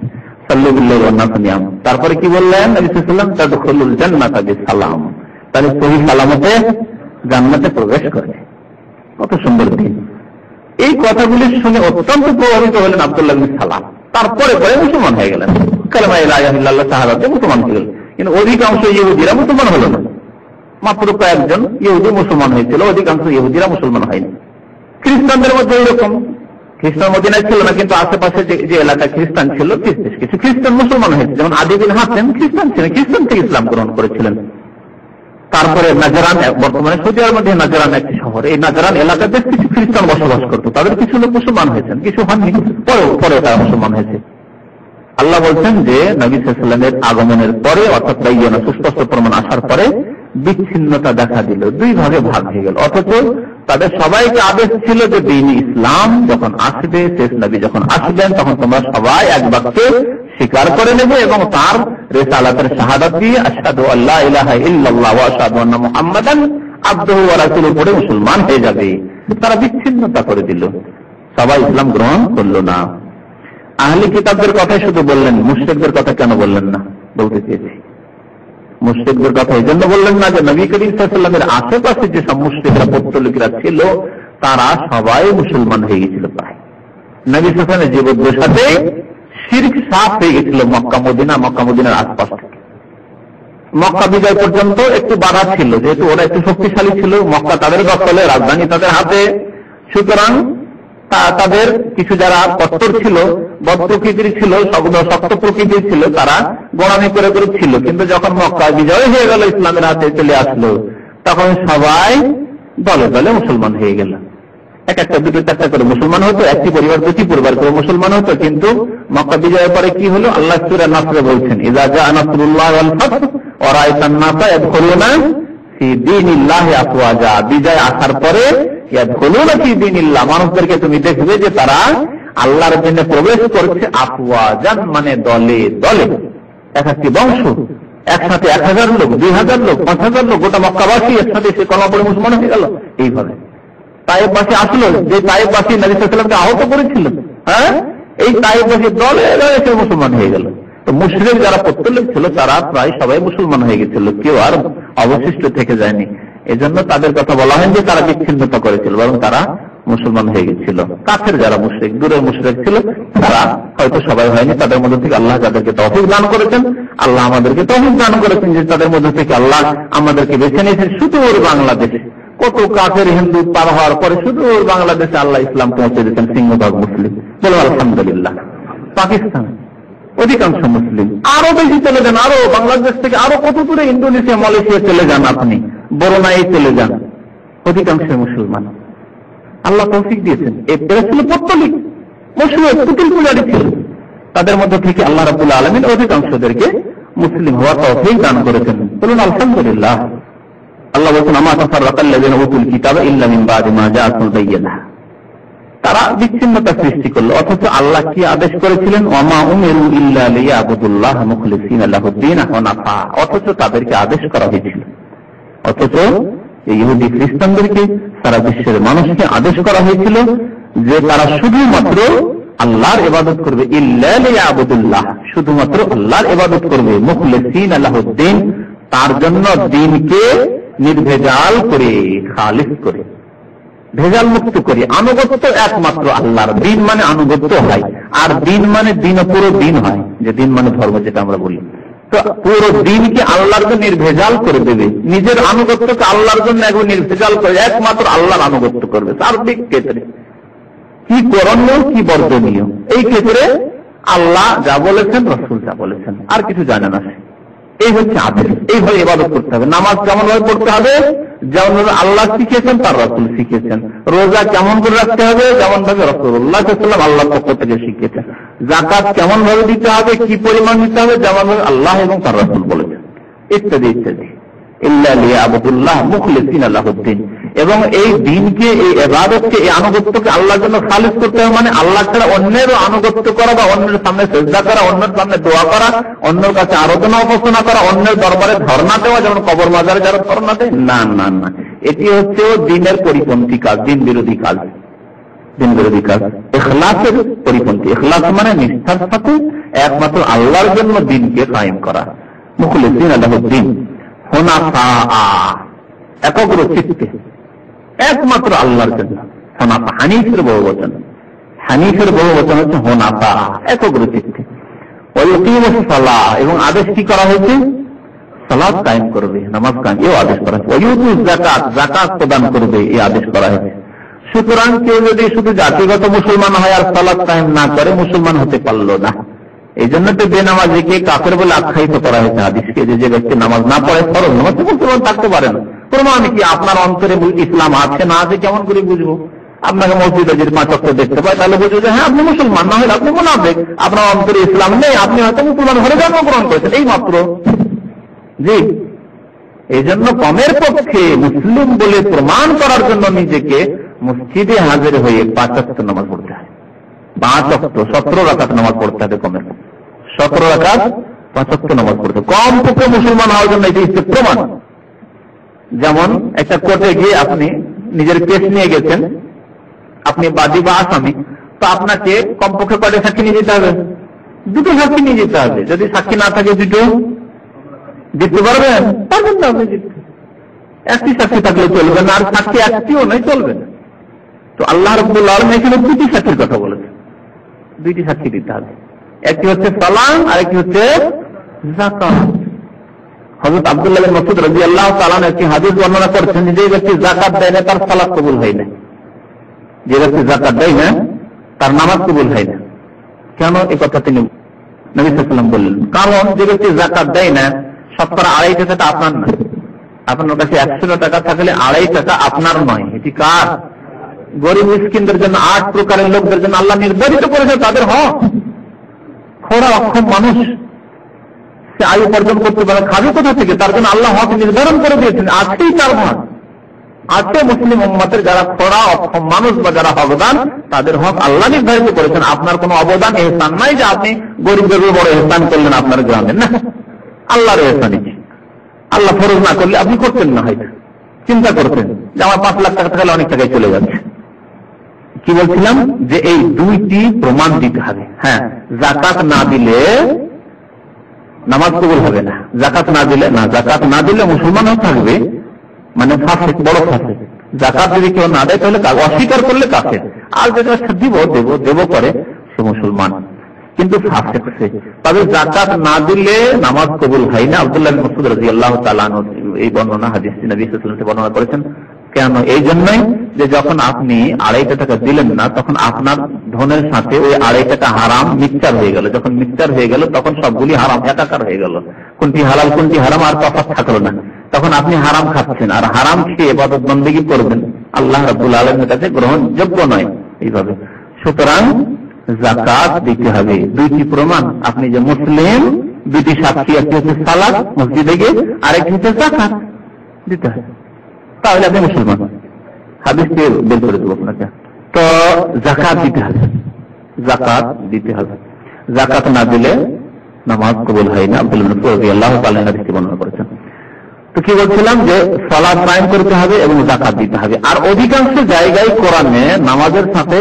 সাল্লু বিল-লাইলি ওয়ান-নাস নিয়াম। তারপরে কি বললেন নবী সাল্লাল্লাহু আলাইহি ওয়াসাল্লাম? তাদখুলুল জান্নাতা বিসালাম, তাহলে সহি সালামতে জান্নাতে প্রবেশ করবে। কত সুন্দর দিন। এই কথাগুলি শুনে অত্যন্ত প্রভাবিত হলেন আব্দুল্লাহ বিন সালাম। তারপরে পরে মুসলমান হয়ে গেলেন, কালেমা লা ইলাহা ইল্লাল্লাহ শাহাদাতে মুসলমান হয়ে গেলেন। কিন্তু অধিকাংশ ইহুদিরা মুসলমান হলো না, মাত্র কয়েকজন ইহুদি মুসলমান হয়েছিল, অধিকাংশ ইহুদিরা মুসলমান হয়নি। খ্রিস্টানদের মধ্যে এরকম, খ্রিস্টান মদিনায় ছিল না, কিন্তু আশেপাশে যে এলাকা খ্রিস্টান ছিল, কিছু খ্রিস্টান মুসলমান হয়েছে। যেমন আদি বিন হাতেম খ্রিস্টান ছিলেন, খ্রিস্টান থেকে ইসলাম গ্রহণ করেছিলেন। তারপরে নাজরান, বর্তমানে সৌদি আরবের মধ্যে নাজরান একটি শহর, এই নাজরান এলাকাতে কিছু খ্রিস্টান বসবাস করতো, তাদের কিছু লোক মুসলমান হয়েছেন, কিছু হননি, পরে তারা মুসলমান হয়েছে। আল্লাহ বলছেন যে নবী সাল্লাল্লাহু আলাইহি ওয়াসাল্লামের আগমনের পরে, অর্থাৎ বাইয়ানা সুস্পষ্ট প্রমাণ আসার পরে বিচ্ছিন্নতা দেখা দিল, দুই ভাগে ভাগ হয়ে গেল। অথচ তাদের সবাইকে আদেশ ছিল যে দ্বীন ইসলাম যখন আসবে, শেষ নবী যখন আসবেন, তখন তোমরা সবাই এক বাক্যে স্বীকার করে নেবে এবং তার রিসালাতের শাহাদাত দিয়ে আশহাদু আল্লা ইলাহা ইল্লাল্লাহ ওয়া আশহাদু আন্না মুহাম্মাদান আবদুহু ওয়া রাসূলুহু পড়ে মুসলমান হয়ে যাবে। তারা বিচ্ছিন্নতা করে দিল, সবাই ইসলাম গ্রহণ করলো না। আহলে কিতাবদের কথাই শুধু বললেন, মুশরিকদের কথা কেন বললেন না? বলতে চেয়েছি, মুশরিকদের কথা এই জন্য বললেন না যে নবী করিম সাল্লাল্লাহু আলাইহি ওয়াসাল্লামের আশেপাশে যে সব মুশরিকরা, পৌত্তলিকরা ছিল, তারা সবাই মুসলমান হয়ে গেছিল প্রায়। নবী সাল্লাল্লাহু আলাইহি ওয়াসাল্লামের জীবদ্দশার সাথে শিরক সাফ হয়ে গেছিল মক্কা মদিনার আশপাশ থেকে। মক্কা বিজয় পর্যন্ত একটু বাধা ছিল, যেহেতু ওরা একটু শক্তিশালী ছিল, মক্কা তাদের দখলে, রাজধানী তাদের হাতে, সুতরাং তাদের কিছু যারা কট্টর ছিল, বদ প্রকৃতির ছিল, শক্ত প্রকৃতির ছিল, তারা গোলামি করে ছিল। কিন্তু যখন মক্কা বিজয় হয়ে গেল, ইসলামের হাতে চলে আসলো, তখন সবাই দলে দলে মুসলমান হয়ে গেল। একটা দুটো চারটা করে মুসলমান হতো, একটি পরিবার দুটি পরিবার করে মুসলমান হতো। কিন্তু মক্কা বিজয়ের পরে কি হলো? আল্লাহ সূরা নাসরে বলছেন, ইযা জাআ নাসরুল্লাহ ওয়াল ফাতহ ওয়া রাআইতান নাসা ইয়াদখুলুনা ফি দীনিল্লাহি আফওয়াজা। বিজয় আসার পরে ইয়াদখুলুনা ফি দীনিল্লাহ, মানুষদেরকে তুমি দেখবে যে তারা আল্লাহর জন্য প্রবেশ করছে আফওয়াজান, মানে দলে দলে, এক একটি বংশ, একসাথে 1000 লোক, 2000 লোক, 5000 লোক, গোটা মক্কাবাসী একসাথে সে কলমা পড়ে মুসলমান হয়ে গেল। এইভাবে তায়েফবাসী আসলো, যে তায়েফবাসী নবী সাল্লাল্লাহু আলাইহি ওয়াসাল্লামকে আহত করেছিল, এই তায়েফবাসী দলে দলে সে মুসলমান হয়ে গেল। তো মুশরিক যারা পত্তলিক ছিল তারা প্রায় সবাই মুসলমান হয়ে গেছিল, কেউ আর অবশিষ্ট থেকে যায়নি। এজন্য তাদের কথা বলা হয় যে তারা বিচ্ছিন্নতা করেছিল, বরং তারা মুসলমান হয়ে গেছিল। কাফের যারা মুশরিক, দূরের মুশরিক ছিল, তারা হয়তো সবাই হয়নি। তাদের মধ্যে থেকে আল্লাহ যাদেরকে তৌফিক দান করেছেন, আল্লাহ আমাদেরকে তৌফিক দান করেছেন যে তাদের মধ্যে থেকে আল্লাহ আমাদেরকে বেছে নিয়েছেন। সুদূর বাংলাদেশে কত কাফের হিন্দু পার হওয়ার পরে সুদূর বাংলাদেশে আল্লাহ ইসলাম পৌঁছে দিয়েছেন, সিংহভাগ মুসলিম, বলো আলহামদুলিল্লাহ। পাকিস্তান অধিকাংশ মুসলিম, আরো বেশি চলে যান, আরো বাংলাদেশ থেকে আরো কত দূরে, ইন্দোনেশিয়া, মালয়েশিয়া চলে যান, আপনি বরুণাই চলে যান, অধিকাংশ মুসলমান। আল্লাহ তৌফিক দিয়েছেন। এরা ছিল পত্তলিক মুশরিক, পুতুল পূজারী ছিল। তাদের মধ্যে থেকে আল্লাহ রাব্বুল আলামিন অধিকাংশদেরকে মুসলিম হওয়ার তৌফিক দান করেছেন, বলুন আলহামদুলিল্লাহ। আল্লাহ বলেন, আমা তাফাররাকাল্লাযিনা উতুল কিতাবা ইল্লা মিন বাদি মা জাআতুল বায়িনাহ। তারা বিচ্ছিন্নতা সৃষ্টি করলো, অথচ আল্লাহ কি আদেশ করেছিলেন? ওয়ামা উমিরু ইল্লা লিয়াবুদুল্লাহ মুখলিসিনা লাহুদ্দীন হুনাফা। অথচ তাদেরকে আদেশ করা হয়েছিল, অথচ ইহুদি খ্রিস্টানদেরকে, সারা বিশ্বের মানুষকে আদেশ করা হয়েছিল যে তারা শুধুমাত্র আল্লাহর ইবাদত করবে, ইল্লা লিয়াবুদুল্লাহ, শুধুমাত্র আল্লাহর ইবাদত করবে, মুখলিসিনা লাহুদ্দীন, তার জন্য দ্বীনকে নির্ভেজাল করে, খালিস করে, ভেজাল মুক্ত করে, আনুগত্য একমাত্র আল্লাহর। দিন মানে আনুগত্য হয়, আর দিন মানে দিন, পুরো দিন হয়, যে দিন মানে ধর্ম যেটা আমরা বলি। তো পুরো দিনকে আল্লাহর জন্য নির্ভেজাল করে দেবে, নিজের আনুগত্যকে আল্লাহর জন্য একবার নির্ভেজাল করে একমাত্র আল্লাহর আনুগত্য করবে। সার্বিক ক্ষেত্রে কি করণীয় কি বর্জনীয়, এই ক্ষেত্রে আল্লাহ যা বলেছেন, রাসূল যা বলেছেন, আর কিছু জানে না। এই হচ্ছে আদেশ, এইভাবে ইবাদত করতে হবে। নামাজ কেমন ভাবে পড়তে হবে? যেমন ভাবে আল্লাহ শিখিয়েছেন, তার রাসূল শিখিয়েছেন। রোজা কেমন করে রাখতে হবে? যেমন ভাবে রাসূলুল্লাহ সাল্লাল্লাহু আলাইহি ওয়াসাল্লাম আল্লাহর পক্ষ থেকে শিখিয়েছেন। যাকাত কেমন ভাবে দিতে হবে, কি পরিমাণ দিতে হবে, যেমন ভাবে আল্লাহ এবং তার রাসূল বলেছেন, ইত্যাদি ইত্যাদি। ইল্লা লিয়াবুদুল্লাহ মুখলিসিনা লাহুদ্দীন। এবং এই দিনকে, এই ইবাদতকে, এই আনুগত্যকে আল্লাহর জন্য খালিস করতে হবে, মানে আল্লাহ ছাড়া অন্যের আনুগত্য করা বা অন্যের সামনে সিজদা করা, অন্যের সামনে দোয়া করা, অন্যের কাছে আরাধনা উপাসনা করা, অন্যের দরবারে ধর্ণা দেওয়া, যেমন কবর মাজারে যারা ধর্ণা দেয়, না না না, এটি হচ্ছে দিনের পরিপন্থী কাজ, দিন বিরোধী কাজ, দিন বিরোধী কাজ, ইখলাসের পরিপন্থী। ইখলাস মানে নিষ্ঠার সাথে একমাত্র আল্লাহর জন্য দিনকে কায়েম করা, মুখলিসিনা লাহুদ্দীন হুনাফা, একগ্র চিত্তে একমাত্র আল্লাহর জন্য। হুনাফা হানিফের বহুবচন, হানিফের বহুবচন হচ্ছে হুনাফা, একগ্র চিত্তে। ওয়ায়ুকিমুস সালাহ, এবং আদেশ কি করা হয়েছে? সালাত কায়েম করবে, নামাজ কায়েম, এও আদেশ করা হয়েছে। ওয়ায়ুতুজ যাকাত, যাকাত প্রদান করবে, এই আদেশ করা হয়েছে। সুতরাং কেউ যদি শুধু জাতিগত মুসলমান হয় আর সালাত কায়েম না করে, মুসলমান হতে পারলো না। এই জন্য তো বেনামাজিকে কাফের বলে আখ্যায়িত করা হয়েছে হাদিসকে, যে ব্যক্তি নামাজ না পড়ে ফরজ নামাজ মুসলমান থাকতে পারে না। প্রমাণ কি? আপনার অন্তরে ইসলাম আছে না আছে কেমন করে বুঝবো? আপনাকে মসজিদে যদি 5 ওয়াক্ত দেখতে পাই, তাহলে বুঝবো যে হ্যাঁ আপনি মুসলমান, না হলে আপনি মুনাফিক, আপনার অন্তরে ইসলাম নেই, আপনি হয়তো মুসলমান ঘরে জন্মগ্রহণ করেছেন, এই মাত্র। জি, এই জন্য কমের পক্ষে মুসলিম বলে প্রমাণ করার জন্য নিজেকে মসজিদে হাজির হয়ে 5 ওয়াক্ত নামাজ পড়তে হয়। 5 ওয়াক্ত 17 রাকাত নামাজ পড়তে হবে, কমের 17 রাকাত 5 ওয়াক্ত নামাজ পড়তে, কম পক্ষে মুসলমান হওয়ার জন্য এটি হচ্ছে প্রমাণ। যেমন একটা কোর্টে গিয়ে আপনি নিজের কেস নিয়ে গেছেন, আপনি বাদী বা আসামি, তো আপনাকে কমপক্ষে কয়টা সাক্ষী নিয়ে যেতে হবে? 2টো সাক্ষী নিয়ে যেতে হবে। যদি সাক্ষী না থাকে 2টো জিততে পারবেন? পারবেন না, আপনি জিততে। একটি সাক্ষী থাকলে চলবে না, আর সাক্ষী একটিও নয়, চলবে না। তো আল্লাহ রাব্বুল আলামিন এখানে 2টি সাক্ষীর কথা বলেছেন, 2টি সাক্ষী দিতে হবে। একটি হচ্ছে সালাম, আর একটি হচ্ছে যাকাত। হযরত আব্দুল্লাহ বিন মাসউদ রাদিয়াল্লাহু তাআলা একটি হাদিস বর্ণনা করছেন, যে ব্যক্তি যাকাত দেয় না তার সালাত কবুল হয় না। যে ব্যক্তি যাকাত দেয় না তার নামাজ কবুল হয় না। কেন এই কথা তিনি নবী সাল্লাল্লাহু আলাইহি ওয়াসাল্লাম বললেন? কারণ যে ব্যক্তি যাকাত দেয় না, শতকরা 2.5 টাকা আপনার নয়। আপনার কাছে 100 টাকা থাকলে 2.5 টাকা আপনার নয়, এটি কার? গরিব মিসকিনদের জন্য, 8 প্রকারের লোকদের জন্য আল্লাহ নির্ধারিত করেছে তাদের হক। খোড়া অক্ষম মানুষ, সে আয় উপার্জন করতে পারে, খাবে কোথা থেকে? তার জন্য আল্লাহ হক নির্ধারণ করে দিয়েছেন, আজকেই 4 ভাগ আছে। মুসলিম উম্মতের যারা খোড়া অক্ষম মানুষ বা যারা হকদান, তাদের হক আল্লাহ নির্ধারিত করেছেন। আপনার কোনো অবদান, এহসান নাই যে আপনি গরিবদের বড় এহসান করলেন আপনার গ্রামের, না, আল্লাহর এহসানই। আল্লাহ ফরজ না করলে আপনি করতেন না, হয়তো চিন্তা করতেন যে আমার 5 লাখ টাকা থাকলে অনেক টাকায় চলে যাচ্ছে। কি বলছিলাম? যে এই 2টি প্রমাণ দিতে হবে। হ্যাঁ, যাকাত না দিলে নামাজ কবুল হবে না। জাকাত না দিলে না, জাকাত না দিলে মুসলমানও থাকবে, মানে ফাসিক, বড় ফাসিক। জাকাত যদি কেউ না দেয় তাহলে অস্বীকার করলে কাফের, আর যেটা দেব করে সে মুসলমান, কিন্তু ফাসিক সে। তবে জাকাত না দিলে নামাজ কবুল হয় না। আব্দুল্লাহ ইবনে মাসউদ রাদিয়াল্লাহু তাআলা আনহু এই বর্ণনা হাদিসটি নবী সাল্লাল্লাহু আলাইহি ওয়াসাল্লাম বর্ণনা করেছেন। কেন? এই জন্যই যে যখন আপনি 2.5 টাকা দিলেন না, তখন আপনার ধনের সাথে ওই 2.5 টাকা হারাম মিক্সচার হয়ে গেল। যখন মিক্সচার হয়ে গেল তখন সবগুলি হারাম একাকার হয়ে গেল, কোনটি হালাল কোনটি হারাম আর তফাৎ থাকলো না। তখন আপনি হারাম খাচ্ছেন, আর হারাম খেয়ে ইবাদত বন্দেগী করবেন, আল্লাহ রাব্বুল আলামিনের কাছে গ্রহণযোগ্য নয় এইভাবে। সুতরাং যাকাত দিতে হবে। 2টি প্রমাণ, আপনি যে মুসলিম, 2টি সাক্ষী, একটি হচ্ছে সালাত মসজিদে গিয়ে, আরেকটি হচ্ছে যাকাত দিতে হবে, তাহলে আপনি মুসলমান। হাদিসটি বের করে দেবো আপনাকে। তো যাকাত দিতে হবে, যাকাত দিতে হবে। যাকাত না দিলে নামাজ কবুল হয় না। আব্দুল্লাহ ইবনে মাসউদ রাদিয়াল্লাহু তাআলা হাদিসটি বর্ণনা করেছেন। তো কি বলছিলাম? যে সালাত কায়েম করতে হবে এবং যাকাত দিতে হবে। আর অধিকাংশ জায়গায় কোরআনে নামাজের সাথে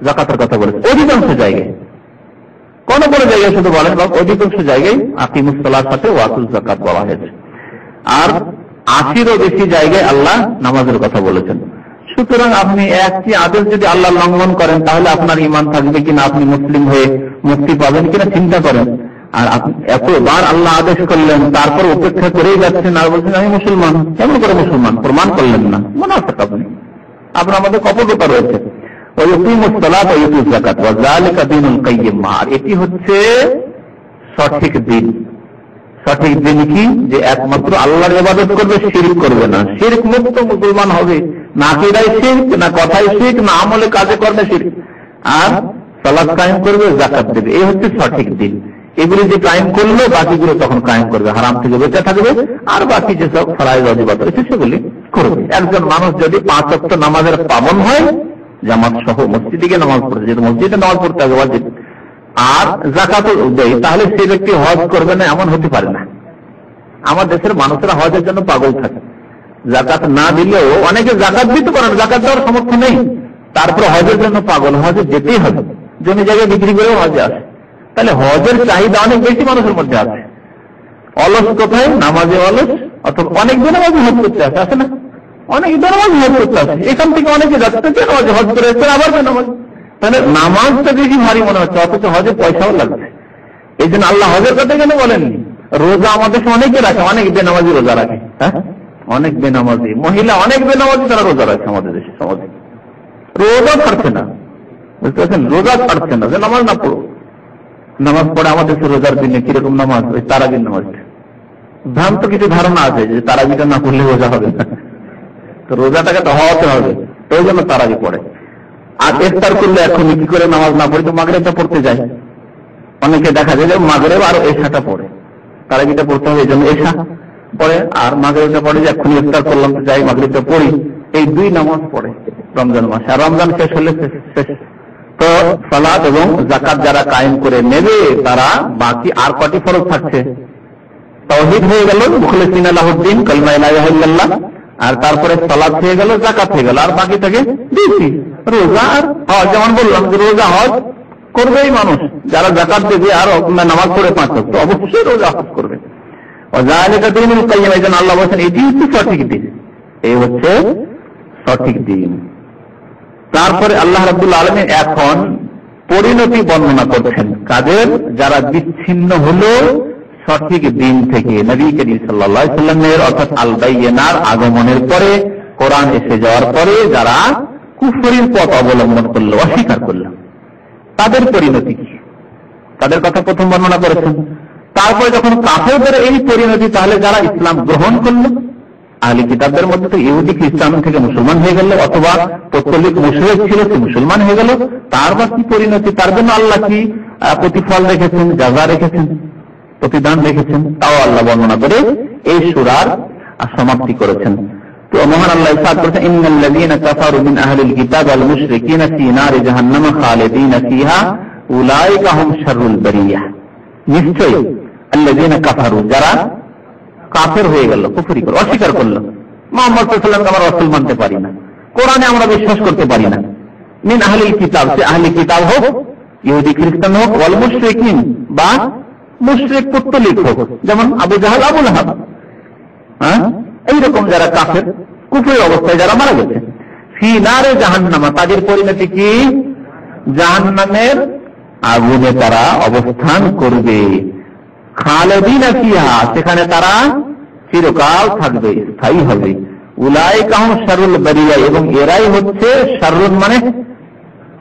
যাকাতের কথা বলেছে, অধিকাংশ জায়গায়। কোন কোন জায়গায় শুধু বলেন, অধিকাংশ জায়গায় আকিমুস সালাত সাথে ওয়াতুজ যাকাত বলা হয়েছে। আর 80-এরও বেশি জায়গায় আল্লাহ নামাজের কথা বলেছেন। সুতরাং আপনি একটি আদেশ যদি আল্লাহ লঙ্ঘন করেন, তাহলে আপনার ঈমান থাকবে কিনা, আপনি মুসলিম হয়ে মুক্তি পাবেন কিনা চিন্তা করেন। আর আপনি এতবার আল্লাহ আদেশ করলেন, তারপর উপেক্ষা করেই যাচ্ছেন আর বলছেন আমি মুসলমান। কেমন করে মুসলমান? প্রমাণ করলেন না, মনে আছে আপনি? আপনার মধ্যে কপটতা রয়েছে। এটি হচ্ছে সঠিক দিন। সঠিক দিন কি? যে একমাত্র আল্লাহর ইবাদত করবে, শিরক করবে না, শিরক মুক্ত মুসলমান হবে। না আকীদায় শিরক, না কথায় শিরক, না আমলে কাজে করবে শিরক। আর সালাত কায়েম করবে, যাকাত দেবে, এই হচ্ছে সঠিক দিন। এগুলি যে কায়েম করলো, বাকিগুলো তখন কায়েম করবে, হারাম থেকে বেঁচে থাকবে, আর বাকি যেসব ফরজ ওয়াজিবাত রয়েছে সেগুলি করবে। একজন মানুষ যদি 5 ওয়াক্ত নামাজের পাবন হয়, জামাত সহ মসজিদে গিয়ে নামাজ পড়ে, যেহেতু মসজিদে নামাজ পড়তে হবে ওয়াজিব, আর যাকাতও দেয়, তাহলে সে ব্যক্তি হজ করবে না এমন হতে পারে না। আমার দেশের মানুষেরা হজের জন্য পাগল থাকে। যাকাত না দিলেও অনেকে যাকাত দিতে পারেন, যাকাত দেওয়ার সামর্থ্য নেই, তারপর হজের জন্য পাগল, হজে যেতেই হবে, জমি জায়গায় বিক্রি করেও হজে আসে। তাহলে হজের চাহিদা অনেক বেশি মানুষের মধ্যে আছে। অলস কোথায়? নামাজে অলস, অথবা অনেক বেনামাজি হজ করতে আসে, আসে না? অনেক বেনামাজি হজ করতে আসে, এখান থেকে অনেকে যাচ্ছে বেনামাজি হজ করে এসে আবার বেনামাজি। তাহলে নামাজটা বেশি ভারী মনে হচ্ছে, অথচ হজের পয়সাও লাগছে। এই জন্য আল্লাহ হজের কথা কেন বলেননি? রোজা আমাদের অনেকে রাখে, অনেক বেনামাজি রোজা রাখে। হ্যাঁ, অনেক বেনামাজি মহিলা, অনেক বেনামাজি তারা রোজা রাখে আমাদের দেশে সমাজে। রোজা ছাড়ছে না, বুঝতে পারছেন? রোজা ছাড়ছে না, যে নামাজ না পড়ো। নামাজ পড়ে আমাদের রোজার দিনে কিরকম নামাজ? ওই তারাবির নামাজটা। ভ্রান্ত কিছু ধারণা আছে যে তারাবিটা না পড়লে রোজা হবে না, তো রোজাটাকে তো হওয়াতে হবে, ওই জন্য তারাবি পড়ে। আর ইফতার করলে এখন কি করে নামাজ না পড়ে? তো মাগরিবটা পড়তে যায়, অনেকে দেখা যায় যে মাগরিব আর এশাটা পড়ে, তারাবিটা পড়তে হবে, এই জন্য এশা পড়ে আর মাগরিবটা পড়ে, যে এখন ইফতার করলাম তো যাই মাগরিবটা পড়ি। এই 2 নামাজ পড়ে রমজান মাসে, আর রমজান শেষ হলে শেষ। তো সালাত এবং যাকাত যারা কায়েম করে নেবে, তারা বাকি আর কটি ফরজ থাকছে? তাওহীদ হয়ে গেল, মুখলিসিনা লাহুদ্দিন, কালিমা লা ইলাহা ইল্লাল্লাহ, আর তারপরে সালাত হয়ে গেল, যাকাত হয়ে গেল, আর বাকি থাকে 2টি, রোজা আর হজ। যেমন বললাম যে রোজা হজ করবেই মানুষ, যারা যাকাত দেবে আর নামাজ পড়ে 5 ওয়াক্ত, অবশ্যই রোজা হজ করবে। ওয়াযালিকা দীনুল কাইয়্যিম, এই জন্য আল্লাহ বলেন এটি হচ্ছে সঠিক দিন, এই হচ্ছে সঠিক দিন। তারপরে আল্লাহ রাব্বুল আলামিন এখন পরিণতি বর্ণনা করছেন কাদের? যারা বিচ্ছিন্ন হলো সঠিক দিন থেকে, নবী করিম সাল্লাল্লাহু আলাইহি ওয়াসাল্লামের অর্থাৎ আল বাইয়িনার আগমনের পরে, কোরআন এসে যাওয়ার পরে যারা কুফরির পথ অবলম্বন করলো, অস্বীকার করলো, তাদের পরিণতি কি? তাদের কথা প্রথম বর্ণনা করেছেন। তারপরে যখন কাফেরদের এই পরিণতি, তাহলে যারা ইসলাম গ্রহণ করলো, আহলি কিতাবদের মধ্যে তো ইহুদি খ্রিস্টান থেকে মুসলমান হয়ে গেল, অথবা পৌত্তলিক মুশরিক ছিল সে মুসলমান হয়ে গেল, তার বা কি পরিণতি, তার জন্য আল্লাহ কি প্রতিফল রেখেছেন, জাযা রেখেছেন, প্রতিদান রেখেছেন, তাও আল্লাহ বর্ণনা করে এই সূরার সমাপ্তি করেছেন। তো মহান আল্লাহ ইরশাদ করেছেন, ইন্নাল্লাযীনা কাফারু মিন আহলিল কিতাব ওয়াল মুশরিকিনা ফী নারি জাহান্নাম খালিদিনা ফীহা উলাইকা হুম শাররুল বারিয়াহ। নিশ্চয়ই আল্লাযীনা কাফারু, যারা কাফের হয়ে গেল, কুফরি করল, অস্বীকার করলো, মুহাম্মদ সাল্লাল্লাহু আলাইহি ওয়াসাল্লামকে আমরা রাসূল মানতে পারি না, কোরআনে আমরা বিশ্বাস করতে পারি না। মিন আহলিল কিতাব, সে আহলি কিতাব হোক, ইহুদি খ্রিস্টান হোক, ওয়াল মুশরিকিন বা মুশরিক পৌত্তলিক হোক, যেমন আবু জাহল, আবু লাহাব, এইরকম যারা কাফের কুফরের অবস্থায় যারা মারা গেছে, ফি নারে জাহান্নামা, তাদের পরিণতি কি? জাহান্নামের আগুনে তারা অবস্থান করবে, খালিদিনা ফিহা, সেখানে তারা চিরকাল থাকবে, স্থায়ী হবে। উলাইকা হুম শাররুল বারিয়া, এবং এরাই হচ্ছে শাররুল মানে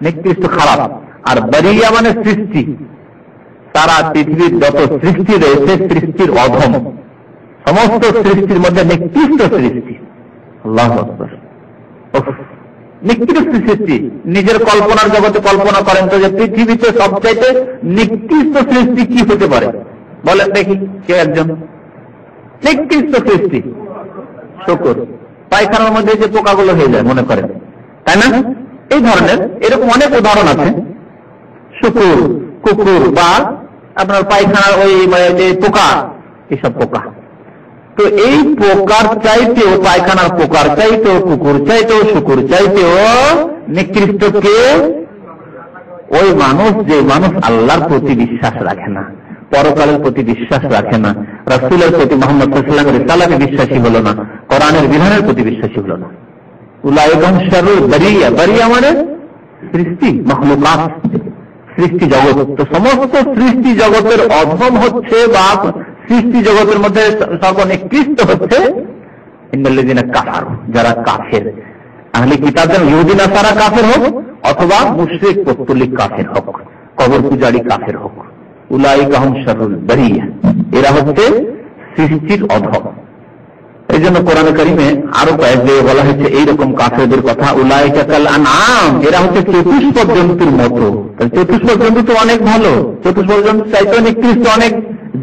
নিকৃষ্ট, খারাপ, আর বারিয়া মানে সৃষ্টি। তারা পৃথিবীর যত সৃষ্টি রয়েছে সৃষ্টির অধম, সমস্ত সৃষ্টির মধ্যে নিকৃষ্ট সৃষ্টি। আল্লাহু আকবার, নিকৃষ্ট সৃষ্টি। নিজের কল্পনার জগতে কল্পনা করেন তো যে পৃথিবীতে সবচাইতে নিকৃষ্ট সৃষ্টি কি হতে পারে, বলেন দেখি কে একজন। নিকৃষ্ট সৃষ্টি শুকর, পায়খানার মধ্যে যে পোকাগুলো হয়ে যায় মনে করেন, তাই না? এই ধরনের এরকম অনেক উদাহরণ আছে। শুকর, কুকুর বা আপনার পায়খানার ওই পোকা, এসব পোকা। তো এই পোকার চাইতেও, পায়খানার পোকার চাইতেও, কুকুর চাইতেও, শুকুর চাইতেও নিকৃষ্ট কে? ওই মানুষ, যে মানুষ আল্লাহর প্রতি বিশ্বাস রাখে না, পরকালের প্রতি বিশ্বাস রাখে না, রাসূলের প্রতি, মুহাম্মদ সাল্লাল্লাহু আলাইহি ওয়াসাল্লামের রিসালাতে বিশ্বাসী হলো না, কোরআনের বিধানের প্রতি বিশ্বাসী হলো না। উলাইকা হুম শাররুল বারিয়া, বারিয়া মানে সৃষ্টি, মাখলুকাত, সৃষ্টি জগৎ। তো সমস্ত সৃষ্টি জগতের অধম হচ্ছে, বা সৃষ্টি জগতের মধ্যে সর্বনিকৃষ্ট হচ্ছে ইন্নাল্লাযীনা কাফারু, যারা কাফের। আহলে কিতাব যেন ইহুদি নাসারা কাফের হোক, অথবা মুশরিক পৌত্তলিক কাফের হোক, কবর পূজারী কাফের হোক, উলাইকা হুম শাররুল বারিয়া, এরা হচ্ছে সৃষ্টির অধম। এই জন্য কোরআন কারিমে আরো কয়েক জায়গায় বলা হয়েছে এইরকম কাফেরদের কথা, উলাইকা কাল আনআম, এরা হচ্ছে চতুষ্পদ জন্তুর মতো। চতুষ্পদ জন্তু তো অনেক ভালো, চতুষ্পদ জন্তু চাইতে নিকৃষ্ট অনেক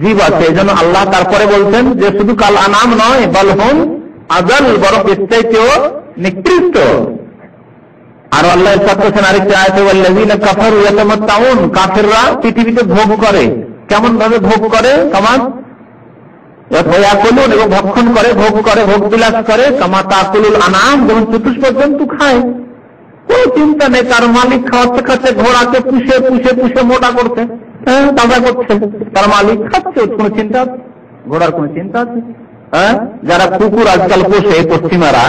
জীব আছে। এই জন্য আল্লাহ তারপরে বলছেন যে শুধু কাল আনআম নয়, বাল হুম আযাল, বরং এর চাইতেও নিকৃষ্ট। আর আল্লাহ ইরশাদ করেছেন আরেকটি আয়াতে, ওয়াল্লাযীনা কাফারু ইয়াতামাত্তাউন, কাফেররা পৃথিবীতে ভোগ করে। কেমন ভাবে ভোগ করে? কামা ইয়াকুলুন, এবং ভক্ষণ করে, ভোগ করে, ভোগ বিলাস করে, কামা তাকুলুল আনআম, যেমন চতুষ্পদ জন্তু খায়। কোন চিন্তা নেই, তার মালিক খাওয়াতে খাচ্ছে, ঘোড়াকে পুষে পুষে পুষে মোটা করছে, তাজা করছে, তার মালিক খাচ্ছে, কোন চিন্তা? ঘোড়ার কোন চিন্তা আছে? যারা কুকুর আজকাল পোষে পশ্চিমারা,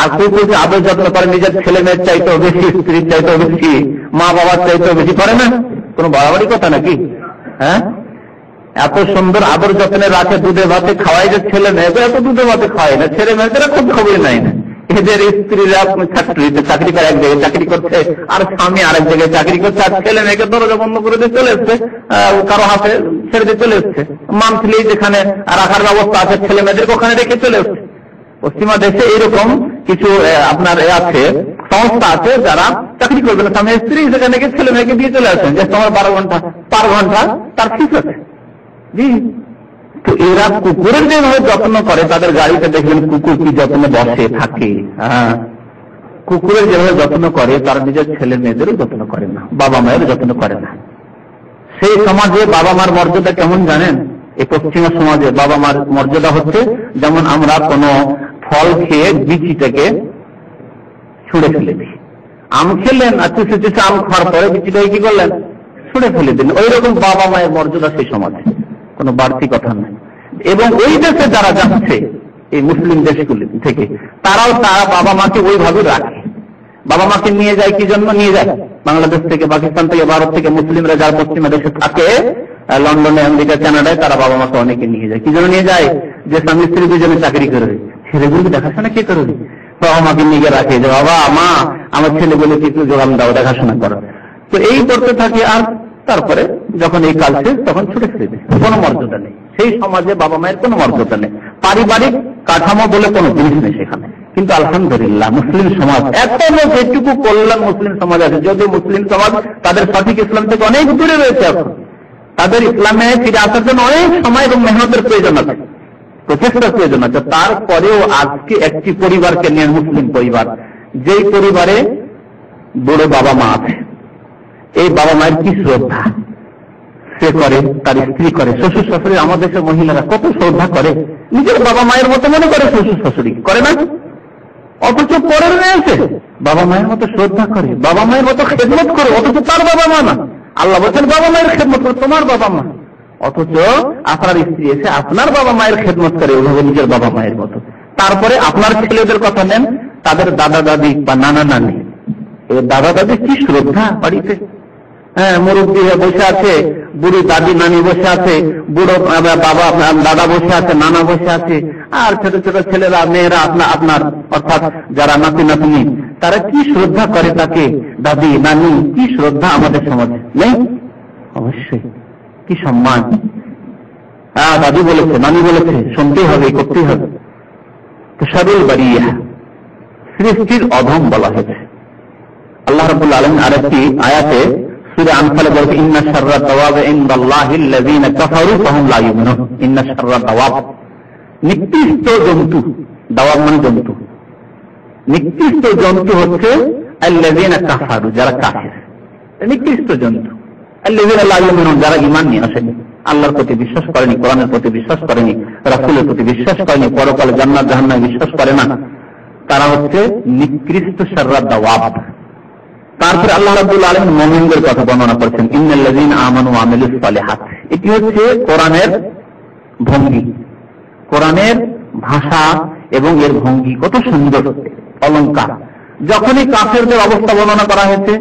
আর কুকুর যে আদর যত্ন করে, নিজের ছেলে মেয়ের চাইতেও বেশি, স্ত্রীর চাইতেও বেশি, মা বাবার চাইতেও বেশি করে না? কোন বাড়াবাড়ি কথা নাকি? এত সুন্দর আদর যত্নে রাখে, দুধে ভাতে খাওয়াই, যে ছেলে মেয়ে এত দুধে ভাতে খাওয়াই না, ছেলে মেয়েদের খুব খবর নাই না। এদের স্ত্রীরা ফ্যাক্টরিতে চাকরি করে, এক জায়গায় চাকরি করছে, আর স্বামী আরেক জায়গায় চাকরি করছে, আর ছেলে মেয়েকে দরজা বন্ধ করে দিয়ে চলে এসছে, কারো হাতে ছেড়ে দিয়ে চলে এসছে। মান্থলি যেখানে রাখার ব্যবস্থা আছে, ছেলে মেয়েদেরকে ওখানে রেখে চলে এসছে। পশ্চিমা দেশে এইরকম কিছু আপনার আছে, সংস্থা আছে, যারা চাকরি করবে না, স্বামী স্ত্রী সেখানে ছেলে মেয়েকে দিয়ে চলে আসেন, যে তোমার 12 ঘন্টা পার ঘন্টা তার ফিস আছে। জি, তো এরা কুকুরের যেভাবে যত্ন করে, তাদের গাড়িতে দেখবেন কুকুর কি যত্ন বসে থাকে। কুকুরের যেভাবে যত্ন করে, তার নিজের ছেলে মেয়েদেরও যত্ন করে না, বাবা মায়ের যত্ন করে না। সেই সমাজে বাবা মার মর্যাদা কেমন জানেন? এই পশ্চিমা সমাজে বাবা মার মর্যাদা হচ্ছে, যেমন আমরা কোনো ফল খেয়ে বিচিটাকে ছুঁড়ে ফেলে দিই। আম খেলেন, আচ্ছা আম খাওয়ার পরে বিচিটাকে কি করলেন? ছুঁড়ে ফেলে দিন। ওই রকম বাবা মায়ের মর্যাদা সেই সমাজে, কোনো বাড়তি কথা নাই। এবং ওই দেশে যারা যাচ্ছে, এই মুসলিম দেশগুলি থেকে, তারাও তারা বাবা মাকে ওইভাবে রাখে। বাবা মাকে নিয়ে যায়, কি জন্য নিয়ে যায়? বাংলাদেশ থেকে, পাকিস্তান থেকে, ভারত থেকে মুসলিমরা যারা পশ্চিমা দেশে থাকে, লন্ডনে, আমেরিকা, কানাডায়, তারা বাবা মাকে অনেকে নিয়ে যায়। কি জন্য নিয়ে যায়? যে স্বামী স্ত্রী দুজনে চাকরি করবে, ছেলেগুলো দেখাশোনা কে করবে? বাবা মাকে নিয়ে রাখে যে বাবা মা আমার ছেলেগুলোকে একটু যোগান দাও, দেখাশোনা করো। তো এই করতে থাকে, আর তারপরে যখন এই কাজ শেষ তখন ছুটে ফিরে, কোনো মর্যাদা নেই সেই সমাজে, বাবা মায়ের কোনো মর্যাদা নেই, পারিবারিক কাঠামো বলে কোনো জিনিস নেই সেখানে। কিন্তু আলহামদুলিল্লাহ মুসলিম সমাজ এখনো যেটুকু কল্যাণ মুসলিম সমাজ আছে, যদি মুসলিম সমাজ তাদের সঠিক ইসলাম থেকে অনেক দূরে রয়েছে, এখন তাদের ইসলামে ফিরে আসার জন্য অনেক সময় এবং মেহনতের প্রয়োজন আছে, প্রচেষ্টার প্রয়োজন আছে। তারপরেও আজকে একটি পরিবারকে নিয়ে, মুসলিম পরিবার, যেই পরিবারে বুড়ো বাবা মা আছে, এই বাবা মায়ের কি শ্রদ্ধা সে করে, তার স্ত্রী করে, শ্বশুর শাশুড়ি, আমাদের দেশের মহিলারা কত শ্রদ্ধা করে, নিজের বাবা মায়ের মতো মনে করে শ্বশুর শাশুড়ি, করে না? অথচ পরের রয়েছে বাবা মায়ের মতো শ্রদ্ধা করে, বাবা মায়ের মতো খেদমত করে, অথচ তার বাবা মা না। আল্লাহ বলছেন বাবা মায়ের খেদমত করে, তোমার বাবা মা, অথচ আপনার স্ত্রী এসে আপনার বাবা মায়ের খেদমত করে ওইভাবে নিজের বাবা মায়ের মতো। তারপরে আপনার ছেলেদের কথা নেন, তাদের দাদা দাদি বা নানা নানি, দাদা দাদি কি শ্রদ্ধা বাড়িতে, হ্যাঁ, মুরব্বী বসে আছে, বুড়ি দাদি নানি বসে আছে, বুড়ো বাবা দাদা বসে আছে, নানা বসে আছে, আর ছোট ছোট ছেলেরা মেয়েরা আপনার অর্থাৎ যারা নাতি নাতনি, তারা কি শ্রদ্ধা করে তাকে, দাদি নানি, কি শ্রদ্ধা আমাদের সমাজে নেই? অবশ্যই, কি সম্মান। দাদি বলেছে, নানি বলেছে, শুনতেই হবে, করতেই হবে। তো সরল বাড়িয়া সৃষ্টির অধম বলা হয়েছে। আল্লাহ রাব্বুল আলামিন আরেকটি আয়াতে সূরা আনফালে বলেছে, ইন্না শাররা দাওয়াব ইনদাল্লাহিল্লাযীনা কাফারু ফাহুম লা ইউমিনুন। ইন্না শাররা দাওয়াব, নিকৃষ্ট জন্তু, দাওয়াব মানে জন্তু, নিকৃষ্ট জন্তু হচ্ছে আল্লাযীনা কাফারু, যারা কাফির, নিকৃষ্ট জন্তু। আল্লাযীনা লা ইউমিনুন, যারা ঈমান নিয়ে আসেনি, আল্লাহর প্রতি বিশ্বাস করেনি, কোরআনের প্রতি বিশ্বাস করেনি, রাসূলের প্রতি বিশ্বাস করেনি, পরকালে জান্নাত জাহান্নামে বিশ্বাস করে না, তারা হচ্ছে নিকৃষ্ট শাররা দাওয়াব। তারপরে আল্লাহ রাব্বুল আলামিন মুমিনদের কথা বর্ণনা করেছেন, ইন্নাল্লাযীনা আমানু ওয়া আমিলুস সালিহাত। এটি হচ্ছে কোরআনের ভঙ্গি, কোরআনের ভাষা এবং এর ভঙ্গি কত সুন্দর, অলংকার। যখনই কাফেরদের অবস্থা বর্ণনা করা হয়েছে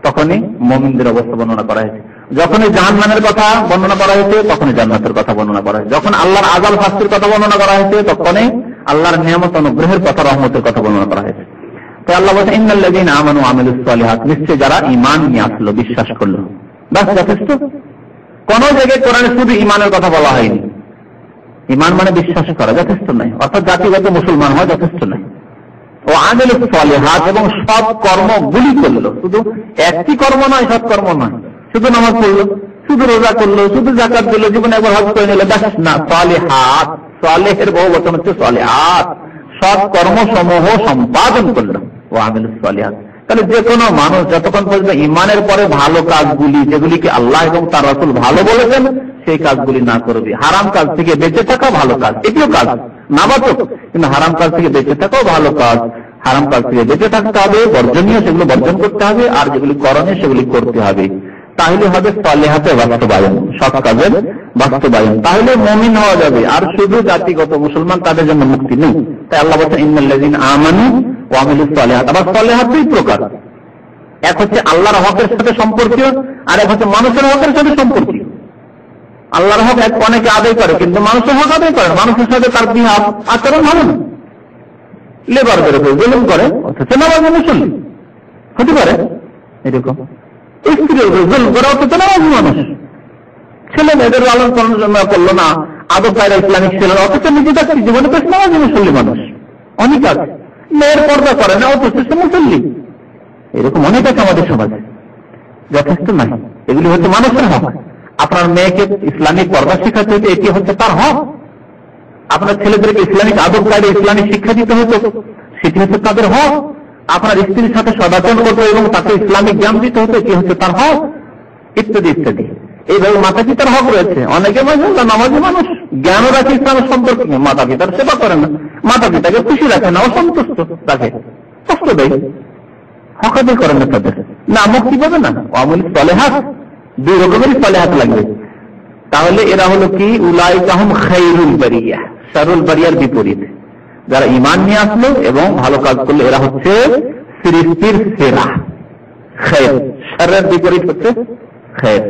তখনই মুমিনদের অবস্থা বর্ণনা করা হয়েছে, যখনই জাহান্নামের কথা বর্ণনা করা হয়েছে তখনই জান্নাতের কথা বর্ণনা করা হয়েছে, যখন আল্লাহর আযাব শাস্তির কথা বর্ণনা করা হয়েছে তখনই আল্লাহর নিয়ামত অনুগ্রহের কথা, রহমতের কথা বর্ণনা করা হয়েছে। তো আল্লাহ বলেন, ইন্নাল্লাযীনা আমানু ওয়া আমিলুস সালিহাত, নিশ্চয় যারা ঈমান নিয়ে আসলো, বিশ্বাস করলো, বাস যথেষ্ট। কোন জায়গায় কোরআনে শুধু ঈমানের কথা বলা হয়নি, ঈমান মানে বিশ্বাস করা যথেষ্ট নয়, অর্থাৎ জাতিগত মুসলমান হওয়া যথেষ্ট নয়। ও আমিলুস সালিহাত, এবং সৎ কর্মগুলি করলো, শুধু একটি কর্ম নয়, সৎ কর্ম নয়, শুধু নামাজ পড়লো, শুধু রোজা করলো, শুধু যাকাত দিল, জীবনে একবার হজ করে নিল, বাস না। সালিহাত, সালেহের বহু বচন হচ্ছে সালিহাত, সৎ কর্মসমূহ সম্পাদন করলো, ও আমিলুস সালিহাত। তাহলে যে কোনো মানুষ যতক্ষণ পর্যন্ত ঈমানের পরে ভালো কাজগুলি, যেগুলিকে আল্লাহ এবং তার রাসূল ভালো বলেছেন, সেই কাজগুলি না করবে, হারাম কাজ থেকে বেঁচে থাকা ভালো কাজ, এটিও কাজ নাবাচক, কিন্তু হারাম কাজ থেকে বেঁচে থাকাও ভালো কাজ। হারাম কাজ থেকে বেঁচে থাকতে হবে, বর্জনীয় সেগুলো বর্জন করতে হবে, আর যেগুলি করণীয় সেগুলি করতে হবে। তাহলে হবে সালেহাতের বাস্তবায়ন, সৎ কাজের বাস্তবায়ন, তাহলে মুমিন হওয়া যাবে। আর শুধু জাতিগত মুসলমান, তাদের জন্য মুক্তি নেই। তাই আল্লাহ বলেন, ইন্নাল্লাযীনা আমানু ওয়া আমিলুস সালিহাত। আবার সালেহাত দুই প্রকার, এক হচ্ছে আল্লাহর হকের সাথে সম্পর্কীয়, আর এক হচ্ছে মানুষের হকের সাথে সম্পর্কীয়। আল্লাহর হক অনেকে আদায় করে, কিন্তু মানুষের হক আদায় করে, মানুষের সাথে তার বিহার আচরণ ভালো না, লেবারদের উপর জুলুম করে, অথচ নামাজি মুসল্লি হতে পারে, এরকম স্ত্রীর উপর জুলুম করে, অথচ নামাজি মানুষ, ছেলে মেয়েদের লালন পালন করলো না, আদব কায়দা ইসলামিক ছিল না, অথচ নিজে তার জীবনে বেশ নামাজি মুসল্লি মানুষ অনেক আছে, মেয়ের পর্দা করে না, অথচ সে মুসল্লি, এরকম অনেক আছে আমাদের সমাজে। যথেষ্ট নাই, এগুলি হচ্ছে মানুষের হক। আপনার মেয়েকে ইসলামিক পর্দা শেখাতে হতো, এটি হচ্ছে তার হক। আপনার ছেলেদেরকে ইসলামিক আদব কায়দা ইসলামিক শিক্ষা দিতে হতো, সেটি হচ্ছে তাদের হক। আপনার স্ত্রীর সাথে সদাচরণ করতে এবং তাকে ইসলামিক জ্ঞান দিতে হতো, এটি হচ্ছে তার হক, ইত্যাদি ইত্যাদি। এইভাবে মাতা পিতার হক রয়েছে। অনেকে নামাজি মানুষ জ্ঞানও রাখে ইসলামের সম্পর্কে, মাতা পিতার সেবা করে না, মাতা পিতাকে খুশি রাখে না, অসন্তুষ্ট রাখে, কষ্ট দেয়, হক আদায় করে না, তাদের না মুক্তি পাবে না। আমল সালেহাত, দুই রকমেরই সালেহাত লাগবে। তাহলে এরা হলো কি, উলাইকা হুম খায়রুল বারিয়া, শারুল বারিয়ার বিপরীত। যারা ঈমান নিয়ে আসলো এবং ভালো কাজ করলো, এরা হচ্ছে সৃষ্টির সেরা। খায়র, শারের বিপরীত হচ্ছে খায়র।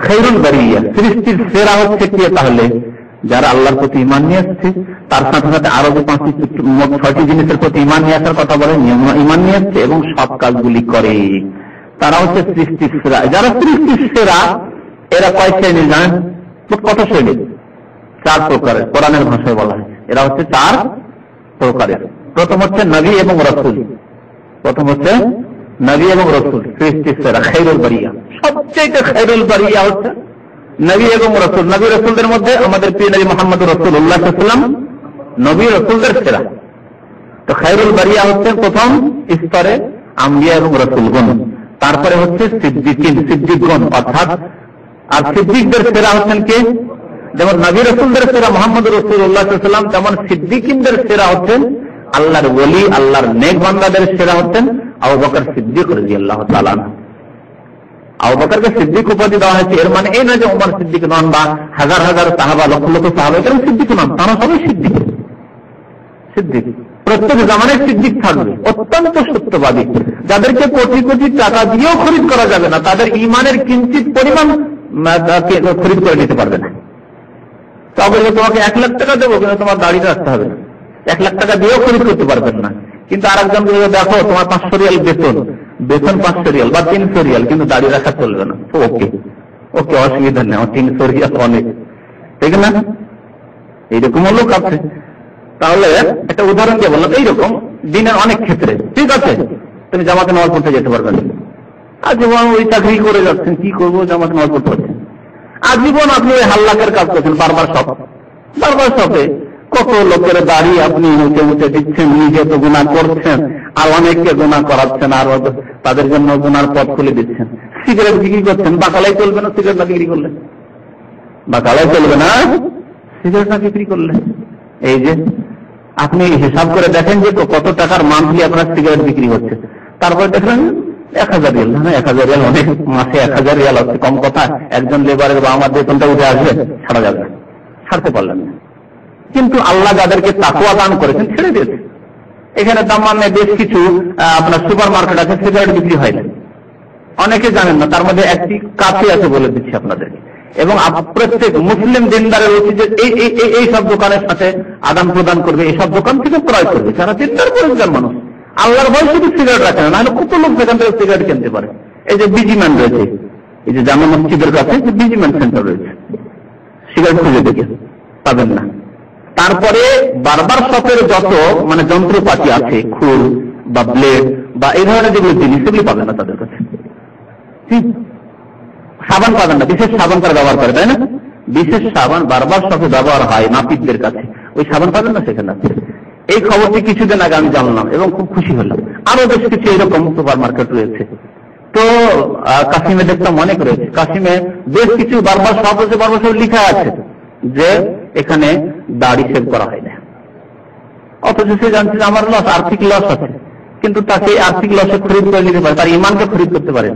খায়রুল বারিয়া, সৃষ্টির সেরা হচ্ছে কি? তাহলে যারা আল্লাহর প্রতি ঈমান নিয়ে আসছে, তার সাথে সাথে আরো যে 6টি জিনিসের প্রতি ঈমান নিয়ে আসার কথা বলে, ঈমান নিয়ে আসছে এবং সৎ কাজগুলি করে, তারা হচ্ছে সৃষ্টির সেরা। যারা সৃষ্টির সেরা এরা কয় শ্রেণীর জানেন? কত শ্রেণী? 4 প্রকারের। কোরআনের ভাষায় বলা হয় এরা হচ্ছে 4 প্রকারের। প্রথম হচ্ছে নবী এবং রাসূল। প্রথম হচ্ছে নবী এবং রাসূল, সৃষ্টির সেরা, খায়রুল বারিয়া। সবচেয়ে খায়রুল বারিয়া হচ্ছে নবী এবং রাসূল। নবী রাসূলদের মধ্যে আমাদের প্রিয় নবী মুহাম্মদ রাসূলুল্লাহ সাল্লাল্লাহু আলাইহি ওয়াসাল্লাম নবী রাসূলদের সেরা। তো খায়রুল বারিয়া হচ্ছে প্রথম স্তরে আম্বিয়া এবং রাসূলগণ। তারপরে হচ্ছে সিদ্দিকগণ, অর্থাৎ আর সিদ্দিকদের সেরা হচ্ছেন কে? যেমন নবী রাসূলদের সেরা মুহাম্মদ রাসূলুল্লাহ সাল্লাল্লাহু আলাইহি ওয়াসাল্লাম, তেমন সিদ্দিকিনদের সেরা হচ্ছেন আল্লাহর ওলি, আল্লাহর নেক বান্দাদের সেরা হচ্ছেন আবু বকর সিদ্দিক রাদিয়াল্লাহু তাআলা। আবু বকরকে সিদ্দিক উপাধি দেওয়া হয়েছে, এর মানে এই নয় যে ওমর সিদ্দিক নন বা হাজার হাজার সাহাবা, লক্ষ লক্ষ সাহাবা এরকম সিদ্দিক নন, তারা সবাই সিদ্দিক। সিদ্দিক প্রত্যেক জামানায় সিদ্দিক থাকবে, অত্যন্ত সত্যবাদী, যাদেরকে কোটি কোটি টাকা দিয়েও খরিদ করা যাবে না, তাদের ঈমানের কিঞ্চিত পরিমাণ খরিদ করে নিতে পারবে না। তবে তোমাকে 1 লাখ টাকা দেবো, কিন্তু তোমার দাড়ি রাখতে হবে না, 1 লাখ টাকা দিয়েও খরিদ করতে পারবেন না। কিন্তু আরেকজনকে দেখো, তোমার 500 রিয়াল বেতন 500 রিয়াল বা 300 রিয়াল, কিন্তু দাড়ি রাখা চলবে না। ওকে ওকে, অসুবিধা নেই, 300 রিয়াল অনেক, ঠিক না? এইরকম লোক আছে। তাহলে একটা উদাহরণ দিয়ে বললাম, এইরকম দিনের অনেক ক্ষেত্রে, ঠিক আছে, তুমি জামাতে নামাজ পড়তে যেতে পারবেন না, আজীবন ওই চাকরি করে যাচ্ছেন, কি করবো, জামাতে নামাজ পড়তে পারছেন, আজীবন আপনি ওই হাল্লাকের কাজ করছেন, বারবার শপে কত লোকের দাড়ি আপনি মুছে মুছে দিচ্ছেন, নিজে তো গুনাহ করছেন আর অনেককে গুনাহ করাচ্ছেন, আর তাদের জন্য গুনার পথ খুলে দিচ্ছেন। সিগারেট বিক্রি করছেন, বাকালাই চলবে না সিগারেট না বিক্রি করলে? বাকালাই চলবে না সিগারেট না বিক্রি করলে? এই যে আপনি হিসাব করে দেখেন যে কত টাকার মান্থলি আপনার সিগারেট বিক্রি হচ্ছে, তারপরে দেখলেন 1000 রিয়াল। না, 1000 রিয়াল অনেক, মাসে 1000 রিয়াল হচ্ছে কম কথা। একজন লেবারের বা আমার বেতনটা উঠে আসবে, ছাড়া যাবে না, ছাড়তে পারলেন না। কিন্তু আল্লাহ যাদেরকে তাকওয়া দান করেছেন ছেড়ে দিয়েছে। এখানে দামানে বেশ কিছু আপনার সুপার মার্কেট আছে, সিগারেট বিক্রি হয় না, অনেকে জানেন না। তার মধ্যে একটি কাছে আছে, বলে দিচ্ছি আপনাদেরকে। এবং প্রত্যেক মুসলিম দিনদারের উচিত যে এই সব দোকানের সাথে আদান প্রদান করবে, এইসব দোকান থেকে ক্রয় করবে। যারা দিনদার পরিষ্কার মানুষ, আল্লাহর ভয় শুধু সিগারেট রাখে না, নাহলে কত লোক সেখান থেকে সিগারেট কিনতে পারে। এই যে বিজিম্যান রয়েছে, এই যে জামা মসজিদের কাছে যে বিজিম্যান সেন্টার রয়েছে, সিগারেট খুঁজে দেখে পাবেন না। তারপরে বারবার শপের যত মানে যন্ত্রপাতি আছে, খুর বা ব্লেড বা এই ধরনের যেগুলো জিনিস, সেগুলি পাবেন না তাদের কাছে। সাবান পাবেন না, বিশেষ সাবান তারা ব্যবহার করে, তাই না? বিশেষ সাবান বারবার শপে ব্যবহার হয় নাপিতদের কাছে, ওই সাবান পাবেন না সেখানে। এই খবরটি কিছুদিন আগে আমি জানলাম এবং খুব খুশি হলাম। আরো বেশ কিছু এরকম সুপার মার্কেট রয়েছে। তো কাশিমে দেখতাম অনেক রয়েছে, কাশিমে বেশ কিছু বারবার শপ লিখা আছে যে এখানে দাড়ি সেভ করা হয় না। অথচ সে জানছে যে আমার লস, আর্থিক লস আছে, কিন্তু তাকে আর্থিক লসে খরিদ করে নিতে পারে, তার ইমানকে খরিদ করতে পারে।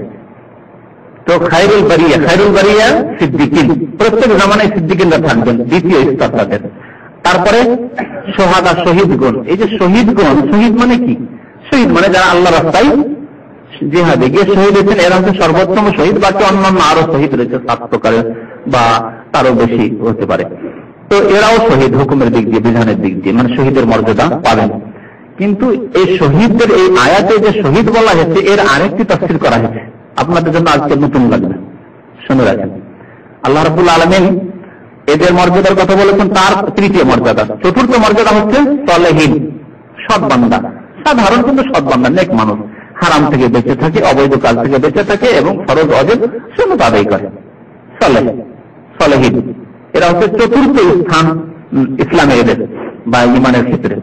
তো খায়রুল বারিয়া সিদ্দিকিন, প্রত্যেক জামানায় সিদ্দিকিনরা থাকবেন, দ্বিতীয় স্তর তাদের। তারপরে সোহাদা, শহীদগণ। এই যে শহীদগণ, শহীদ মানে কি? শহীদ মানে যারা আল্লাহ রাস্তায় জিহাদে গিয়ে শহীদ হয়েছেন, এরা হচ্ছে সর্বোত্তম শহীদ। বাকি অন্যান্য আরো শহীদ রয়েছে 7 প্রকারের বা তারও বেশি হতে পারে। তো এরাও শহীদ হুকুমের দিক দিয়ে, বিধানের দিক দিয়ে, মানে শহীদের মর্যাদা পাবেন। কিন্তু এই শহীদদের এই আয়াতে যে শহীদ বলা হয়েছে, এর আরেকটি তাফসীর করা হয়েছে, আপনাদের জন্য আজকে নতুন লাগবে, শুনে রাখেন। আল্লাহ রাব্বুল আলামিন এদের মর্যাদার কথা বলেছেন, তার তৃতীয় মর্যাদা। চতুর্থ মর্যাদা হচ্ছে সালেহীন, সৎ বান্দা, সাধারণ কিন্তু সৎ বান্দা, নেক মানুষ, হারাম থেকে বেঁচে থাকে, অবৈধ কাজ থেকে বেঁচে থাকে এবং ফরজ অজেব সুন্নাত আদায় করে, সালেহীন। এরা হচ্ছে চতুর্থ স্থান ইসলামে এদের বা ঈমানের ক্ষেত্রে।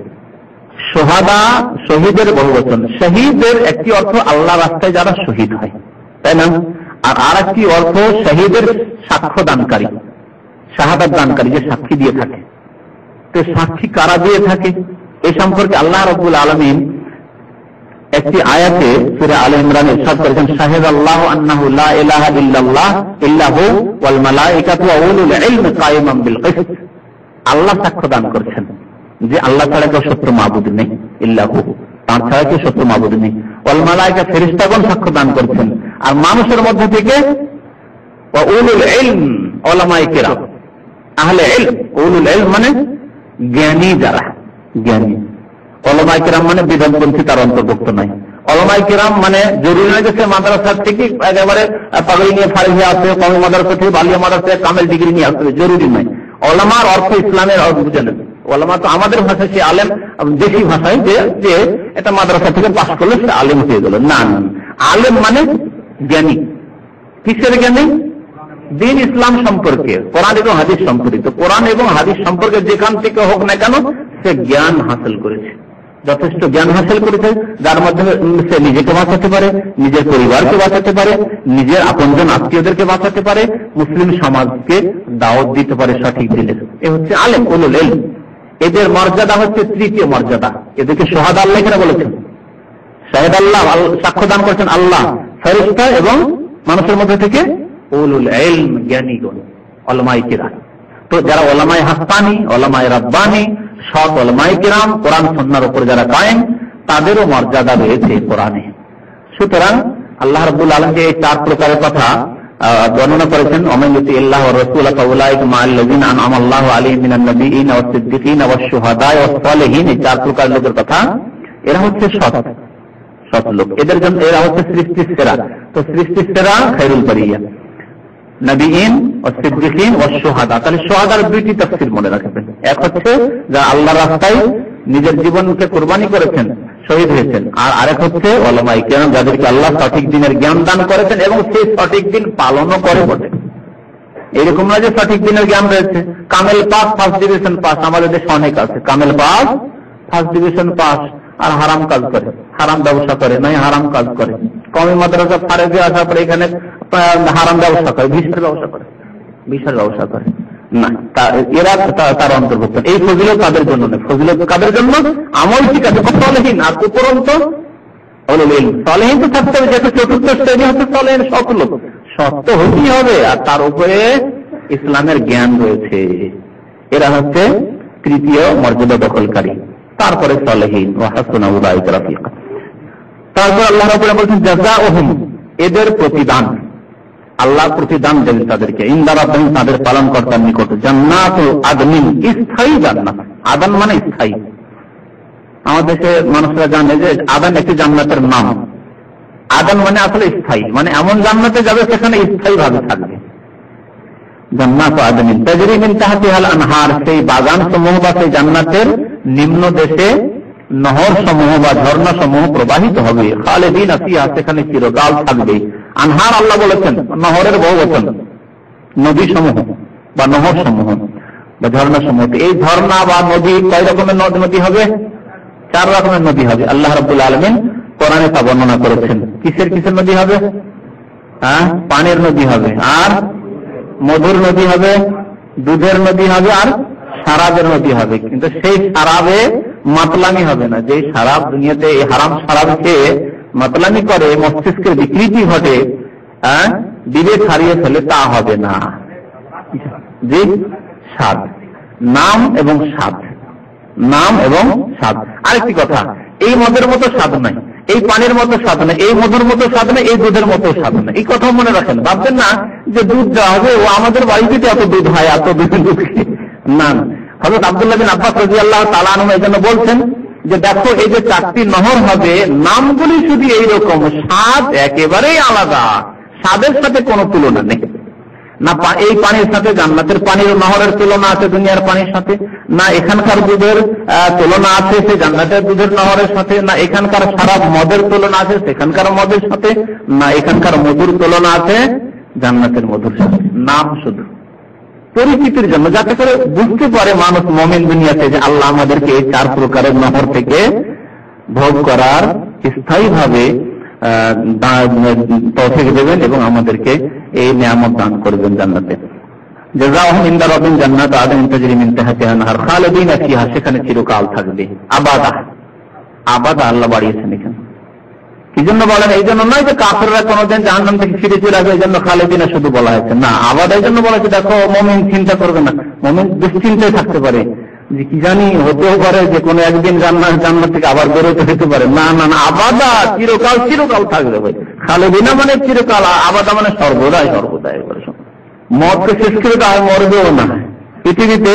সোহাদা, শহীদের বহুবচন। শহীদের একটি অর্থ আল্লাহ রাস্তায় যারা শহীদ হয়, তাই না? আর একটি অর্থ শহীদের সাক্ষ্য দানকারী, শাহাদাত দানকারী, যে সাক্ষী দিয়ে থাকে। তো সাক্ষী কারা দিয়ে থাকে এ সম্পর্কে আল্লাহ রাব্বুল আলামিন একটি আয়াতে সূরা আলে ইমরানে ইরশাদ করেছেন, শাহিদাল্লাহু আন্নাহু লা ইলাহা ইল্লাল্লাহ ইল্লাহু ওয়াল মালায়েকাতু ওয়া উলুল ইলমি কায়িমান বিল কিসত। আল্লাহ সাক্ষ্য দান করছেন যে আল্লাহ ছাড়া কেউ সত্য মাবুদ নেই, ইল্লাহু, তার ছাড়া কেউ সত্য মাবুদ নেই। ওয়াল মালায়েকা, ফেরেশতাগণ সাক্ষ্য দান করছেন। আর মানুষের মধ্যে থেকে ওয়া উলুল ইলম, উলামায়ে কেরাম, আহলে ইলম, উলুল ইলম মানে জ্ঞানী যারা, জ্ঞানী। উলামায়ে কিরাম মানে বিদতপন্থী তার অন্তর্ভুক্ত নয়। উলামায়ে কিরাম মানে জরুরি নয় যে সে মাদ্রাসা থেকে একেবারে পাগড়ি নিয়ে ফারিগ হয়ে আসবে, কওমি মাদ্রাসা থেকে বালিয়া মাদ্রাসা কামেল ডিগ্রি নিয়ে আসবে, জরুরি নয়। উলামার অর্থ ইসলামের অর্থ বুঝে নেবে। উলামা তো আমাদের ভাষায় সে আলেম, দেশি ভাষায় যে এটা মাদ্রাসা থেকে পাশ করলে সে আলেম হয়ে গেল, না না। আলেম মানে জ্ঞানী। কিসের জ্ঞানী? দিন ইসলাম সম্পর্কে, কোরআন এবং হাদিস সম্পর্কিত। কোরআন এবং হাদিস সম্পর্কে যেখান থেকে হোক না কেন সে জ্ঞান হাসিল করেছে, যথেষ্ট জ্ঞান হাসিল করেছে, যার মাধ্যমে সে নিজেকে বাঁচাতে পারে, নিজের পরিবারকে বাঁচাতে পারে, নিজের আপনজন আত্মীয়দেরকে বাঁচাতে পারে, মুসলিম সমাজকে দাওয়াত দিতে পারে সঠিক দিনের। এ হচ্ছে আলেম, উলুল ইলম। এদের মর্যাদা হচ্ছে তৃতীয় মর্যাদা। এদেরকে শাহাদা আল্লাহ কেন বলেছেন? শাহিদ আল্লাহ, সাক্ষ্য দান করেছেন আল্লাহ, ফেরেশতা এবং মানুষের মধ্যে থেকে উলুল ইলম, জ্ঞানীগণ, উলামায়ে কিরাম। তো যারা উলামায়ে হাক্কানি, উলামায়ে রাব্বানি, সৎ উলামায়ে কিরাম, কোরআন সুন্নাহর উপর যারা কায়েম, তাদেরও মর্যাদা রয়েছে কোরআনে। সুতরাং আল্লাহ রাব্বুল আলামিন যে এই চার প্রকারের কথা বর্ণনা করেছেন, ওমান ইউতিল্লাহ ওয়া রাসূলাহু ফাউলাইকা মা'আল্লাযিনা আন'আমা আল্লাহু আলাইহিম মিনান নাবিয়্যিনা ওয়াস সিদ্দিকিনা ওয়াশ শুহাদা'i ওয়াস সালিহিন, এই চার প্রকার লোকের কথা। এরা হচ্ছে সৎ লোক, এদের জন্য এরা হচ্ছে সৃষ্টির সেরা। তো সৃষ্টির সেরা খায়রুল বারিয়া, নবিয়্যিন ওয়াস সিদ্দিকিন ওয়াশ শুহাদা। তাহলে শুহাদার দুইটি তাফসীর মনে রাখবেন। এক হচ্ছে যারা আল্লাহর রাস্তায় নিজের জীবনকে কুরবানি করেছেন, শহীদ হয়েছেন, আর আরেক হচ্ছে উলামায়ে কিরাম, যাদেরকে আল্লাহ সঠিক দিনের জ্ঞান দান করেছেন এবং সেই সঠিক দিন পালনও করে বটে। এরকম না যে সঠিক দিনের জ্ঞান রয়েছে, কামেল পাস, ফার্স্ট ডিভিশন পাস, আমাদের দেশে অনেক আছে কামেল পাস, ফার্স্ট ডিভিশন পাস, আর হারাম কাজ করে, হারাম ব্যবসা করে, নয় হারাম কাজ করে। কওমি মাদ্রাসা ফারেগ হয়ে আসার পরে এখানে হারাম ব্যবসা করে, ভিসার ব্যবসা করে না, এরা তার অন্তর্ভুক্ত। এই ফজিলত তাদের জন্য নয়। ফজিলত কাদের জন্য? আমল ঠিক আছে, সালেহীন আর উপরন্ত উলুল ইলম। সালেহীন তো থাকতে হবে, যেহেতু চতুর্থ শ্রেণী হচ্ছে সালেহীন, সৎ লোক, সত্য হতেই হবে, আর তার উপরে ইসলামের জ্ঞান রয়েছে। এরা হচ্ছে তৃতীয় মর্যাদা দখলকারী। তারপরে সালেহীন, ওয়া হাসুনা উলাইকা রাফিকা। তারপর আল্লাহ রাব্বুল আলামিন বলেছেন জাযাউহুম, এদের প্রতিদান, আল্লাহ প্রতিদান দেন তাদেরকে, ইনদা রাব্বিহিম, তাদের পালনকর্তার নিকট, জান্নাতুল আদনিন, স্থায়ী জান্নাত। আদান মানে স্থায়ী। আমাদের দেশে মানুষরা জানে যে আদান একটি জান্নাতের নাম। আদান মানে আসলে স্থায়ী, মানে এমন জান্নাতে যাবে সেখানে স্থায়ী ভাবে থাকবে। জান্নাতুল আদনিন তাজরি মিন তাহতিহাল আনহার, সেই বাগান সমূহ বা সেই জান্নাতের নিম্ন দেশে নহর সমূহ বা ঝর্ণা সমূহ প্রবাহিত হবে। খালিদিন ফিহা, সেখানে চিরকাল থাকবে। আনহার আল্লাহ বলেছেন নহরের বহুবচন, নদী সমূহ বা নহর সমূহ বা ঝর্ণা সমূহ। এই ঝর্ণা বা নদী কয় রকমের নদী হবে? 4 রকমের নদী হবে। আল্লাহ রাব্বুল আলামিন কোরআনে তা বর্ণনা করেছেন। কিসের নদী হবে? পানির নদী হবে, আর মধুর নদী হবে, দুধের নদী হবে, আর শরাবের নদী হবে। কিন্তু সেই শরাবে মাতলামি হবে না। যে শরাব দুনিয়াতে এই হারাম শরাব খেয়ে মাতলামি করে, মস্তিষ্কের বিকৃতি ঘটে, বিবেক হারিয়ে ফেলে, তা হবে না। যে স্বাদ, নাম এবং স্বাদ, নাম এবং স্বাদ। আরেকটি কথা, এই মদের মতো স্বাদ নাই, এই পানির মতো স্বাদ নাই, এই মধুর মতো স্বাদ নাই, এই দুধের মতো স্বাদ নাই। এই কথা মনে রাখেন। ভাববেন না যে দুধ দেওয়া হবে, ও আমাদের বাড়িতে এত দুধ হয়, এত দুধ না। হযরত আব্দুল্লাহ বিন আব্বাস রাদিয়াল্লাহু তাআলা আনহু এই জন্য বলছেন যে দেখো, এই যে 4টি নহর হবে, নামগুলি শুধু এইরকম, স্বাদ একেবারেই আলাদা, স্বাদের সাথে কোনো তুলনা নেই। না এই পানির সাথে জান্নাতের পানির নহরের তুলনা আছে দুনিয়ার পানির সাথে, না এখানকার দুধের তুলনা আছে সে জান্নাতের দুধের নহরের সাথে, না এখানকার শরাব মদের তুলনা আছে সেখানকার মদের সাথে, না এখানকার মধুর তুলনা আছে জান্নাতের মধুর সাথে। নাম শুধু পরিচিতির জন্য, যাতে করে বুঝতে পারে মানুষ মুমিন দুনিয়াতে যে আল্লাহ আমাদেরকে এই 4 প্রকারের নহর থেকে ভোগ করার স্থায়ীভাবে তৌফিক দেবেন এবং আমাদেরকে এই নিয়ামত দান করবেন জান্নাতে। জাযাউহুম ইনদা রাব্বিহিম জান্নাতু আদনিন তাজরি মিন তাহতিহা আনহার খালিদিন ফিহা, সেখানে চিরকাল থাকবে। আবাদা আল্লাহ বাড়িয়েছেন এখানে। কি জন্য বলেন? এই জন্য নয় যে কাফেররা কোনদিন জাহান্নাম থেকে ফিরে চলে আসবে, এই জন্য খালিদিনা শুধু বলা হয়েছে না। আবাদা এই জন্য বলা হয়েছে, দেখো মুমিন চিন্তা করবে না, মুমিন দুশ্চিন্তায় থাকতে পারে যে কি জানি হতেও পারে যে কোনো একদিন জান্নাত থেকে আবার বেরোতে হতে পারে। না না না, আবাদা চিরকাল থাকবে ভাই। খালিদিনা মানে চিরকাল, আবাদা মানে সর্বদাই। মদকে শেষ করে দেওয়া, মরবেও না, পৃথিবীতে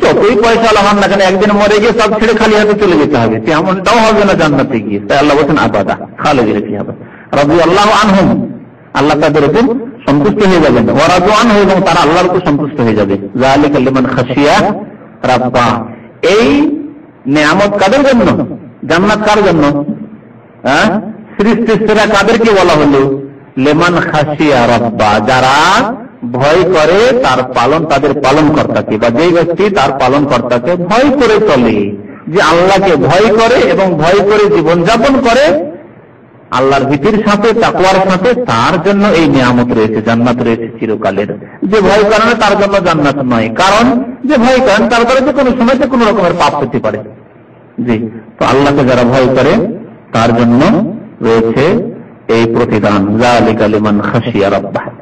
যতই পয়সা হন না কেন একদিন মরে গিয়ে সব ছেড়ে খালি হাতে চলে যেতে হবে, তেমনটাও হবে না জান্নাতে গিয়ে। তাই আল্লাহ বলছেন আবাদা খালিদিন ফিহা রাদিয়াল্লাহু আনহুম, আল্লাহ তাদের উপর সন্তুষ্ট হয়ে যাবেন, ওয়া রাদু আনহু, এবং তারা আল্লাহর উপর সন্তুষ্ট হয়ে যাবে। যালিকা লিমান খাশিয়া রাব্বা, এই নিয়ামত কাদের জন্য? জান্নাত কার জন্য? সৃষ্টির সেরা কাদেরকে বলা হলো? লিমান খাশিয়া রাব্বা, যারা ভয় করে তার তাদের পালন কর্তাকে, বা যে ব্যক্তি তার পালন কর্তাকে ভয় করে চলে, যে আল্লাহকে ভয় করে এবং ভয় করে জীবনযাপন করে আল্লাহর ভীতির সাথে, তাকওয়ার সাথে, তার জন্য এই নিয়ামত রয়েছে, জান্নাত রয়েছে চিরকালের। যে ভয় করে না তার জন্য জান্নাত নয়, কারণ যে ভয় করেন তার দ্বারা যে কোনো সময় কোনো রকমের পাপ হতে পারে। জি, তো আল্লাহকে যারা ভয় করে তার জন্য রয়েছে এই প্রতিদান, যালিকা লিমান খাশিয়া রাব্বাহ।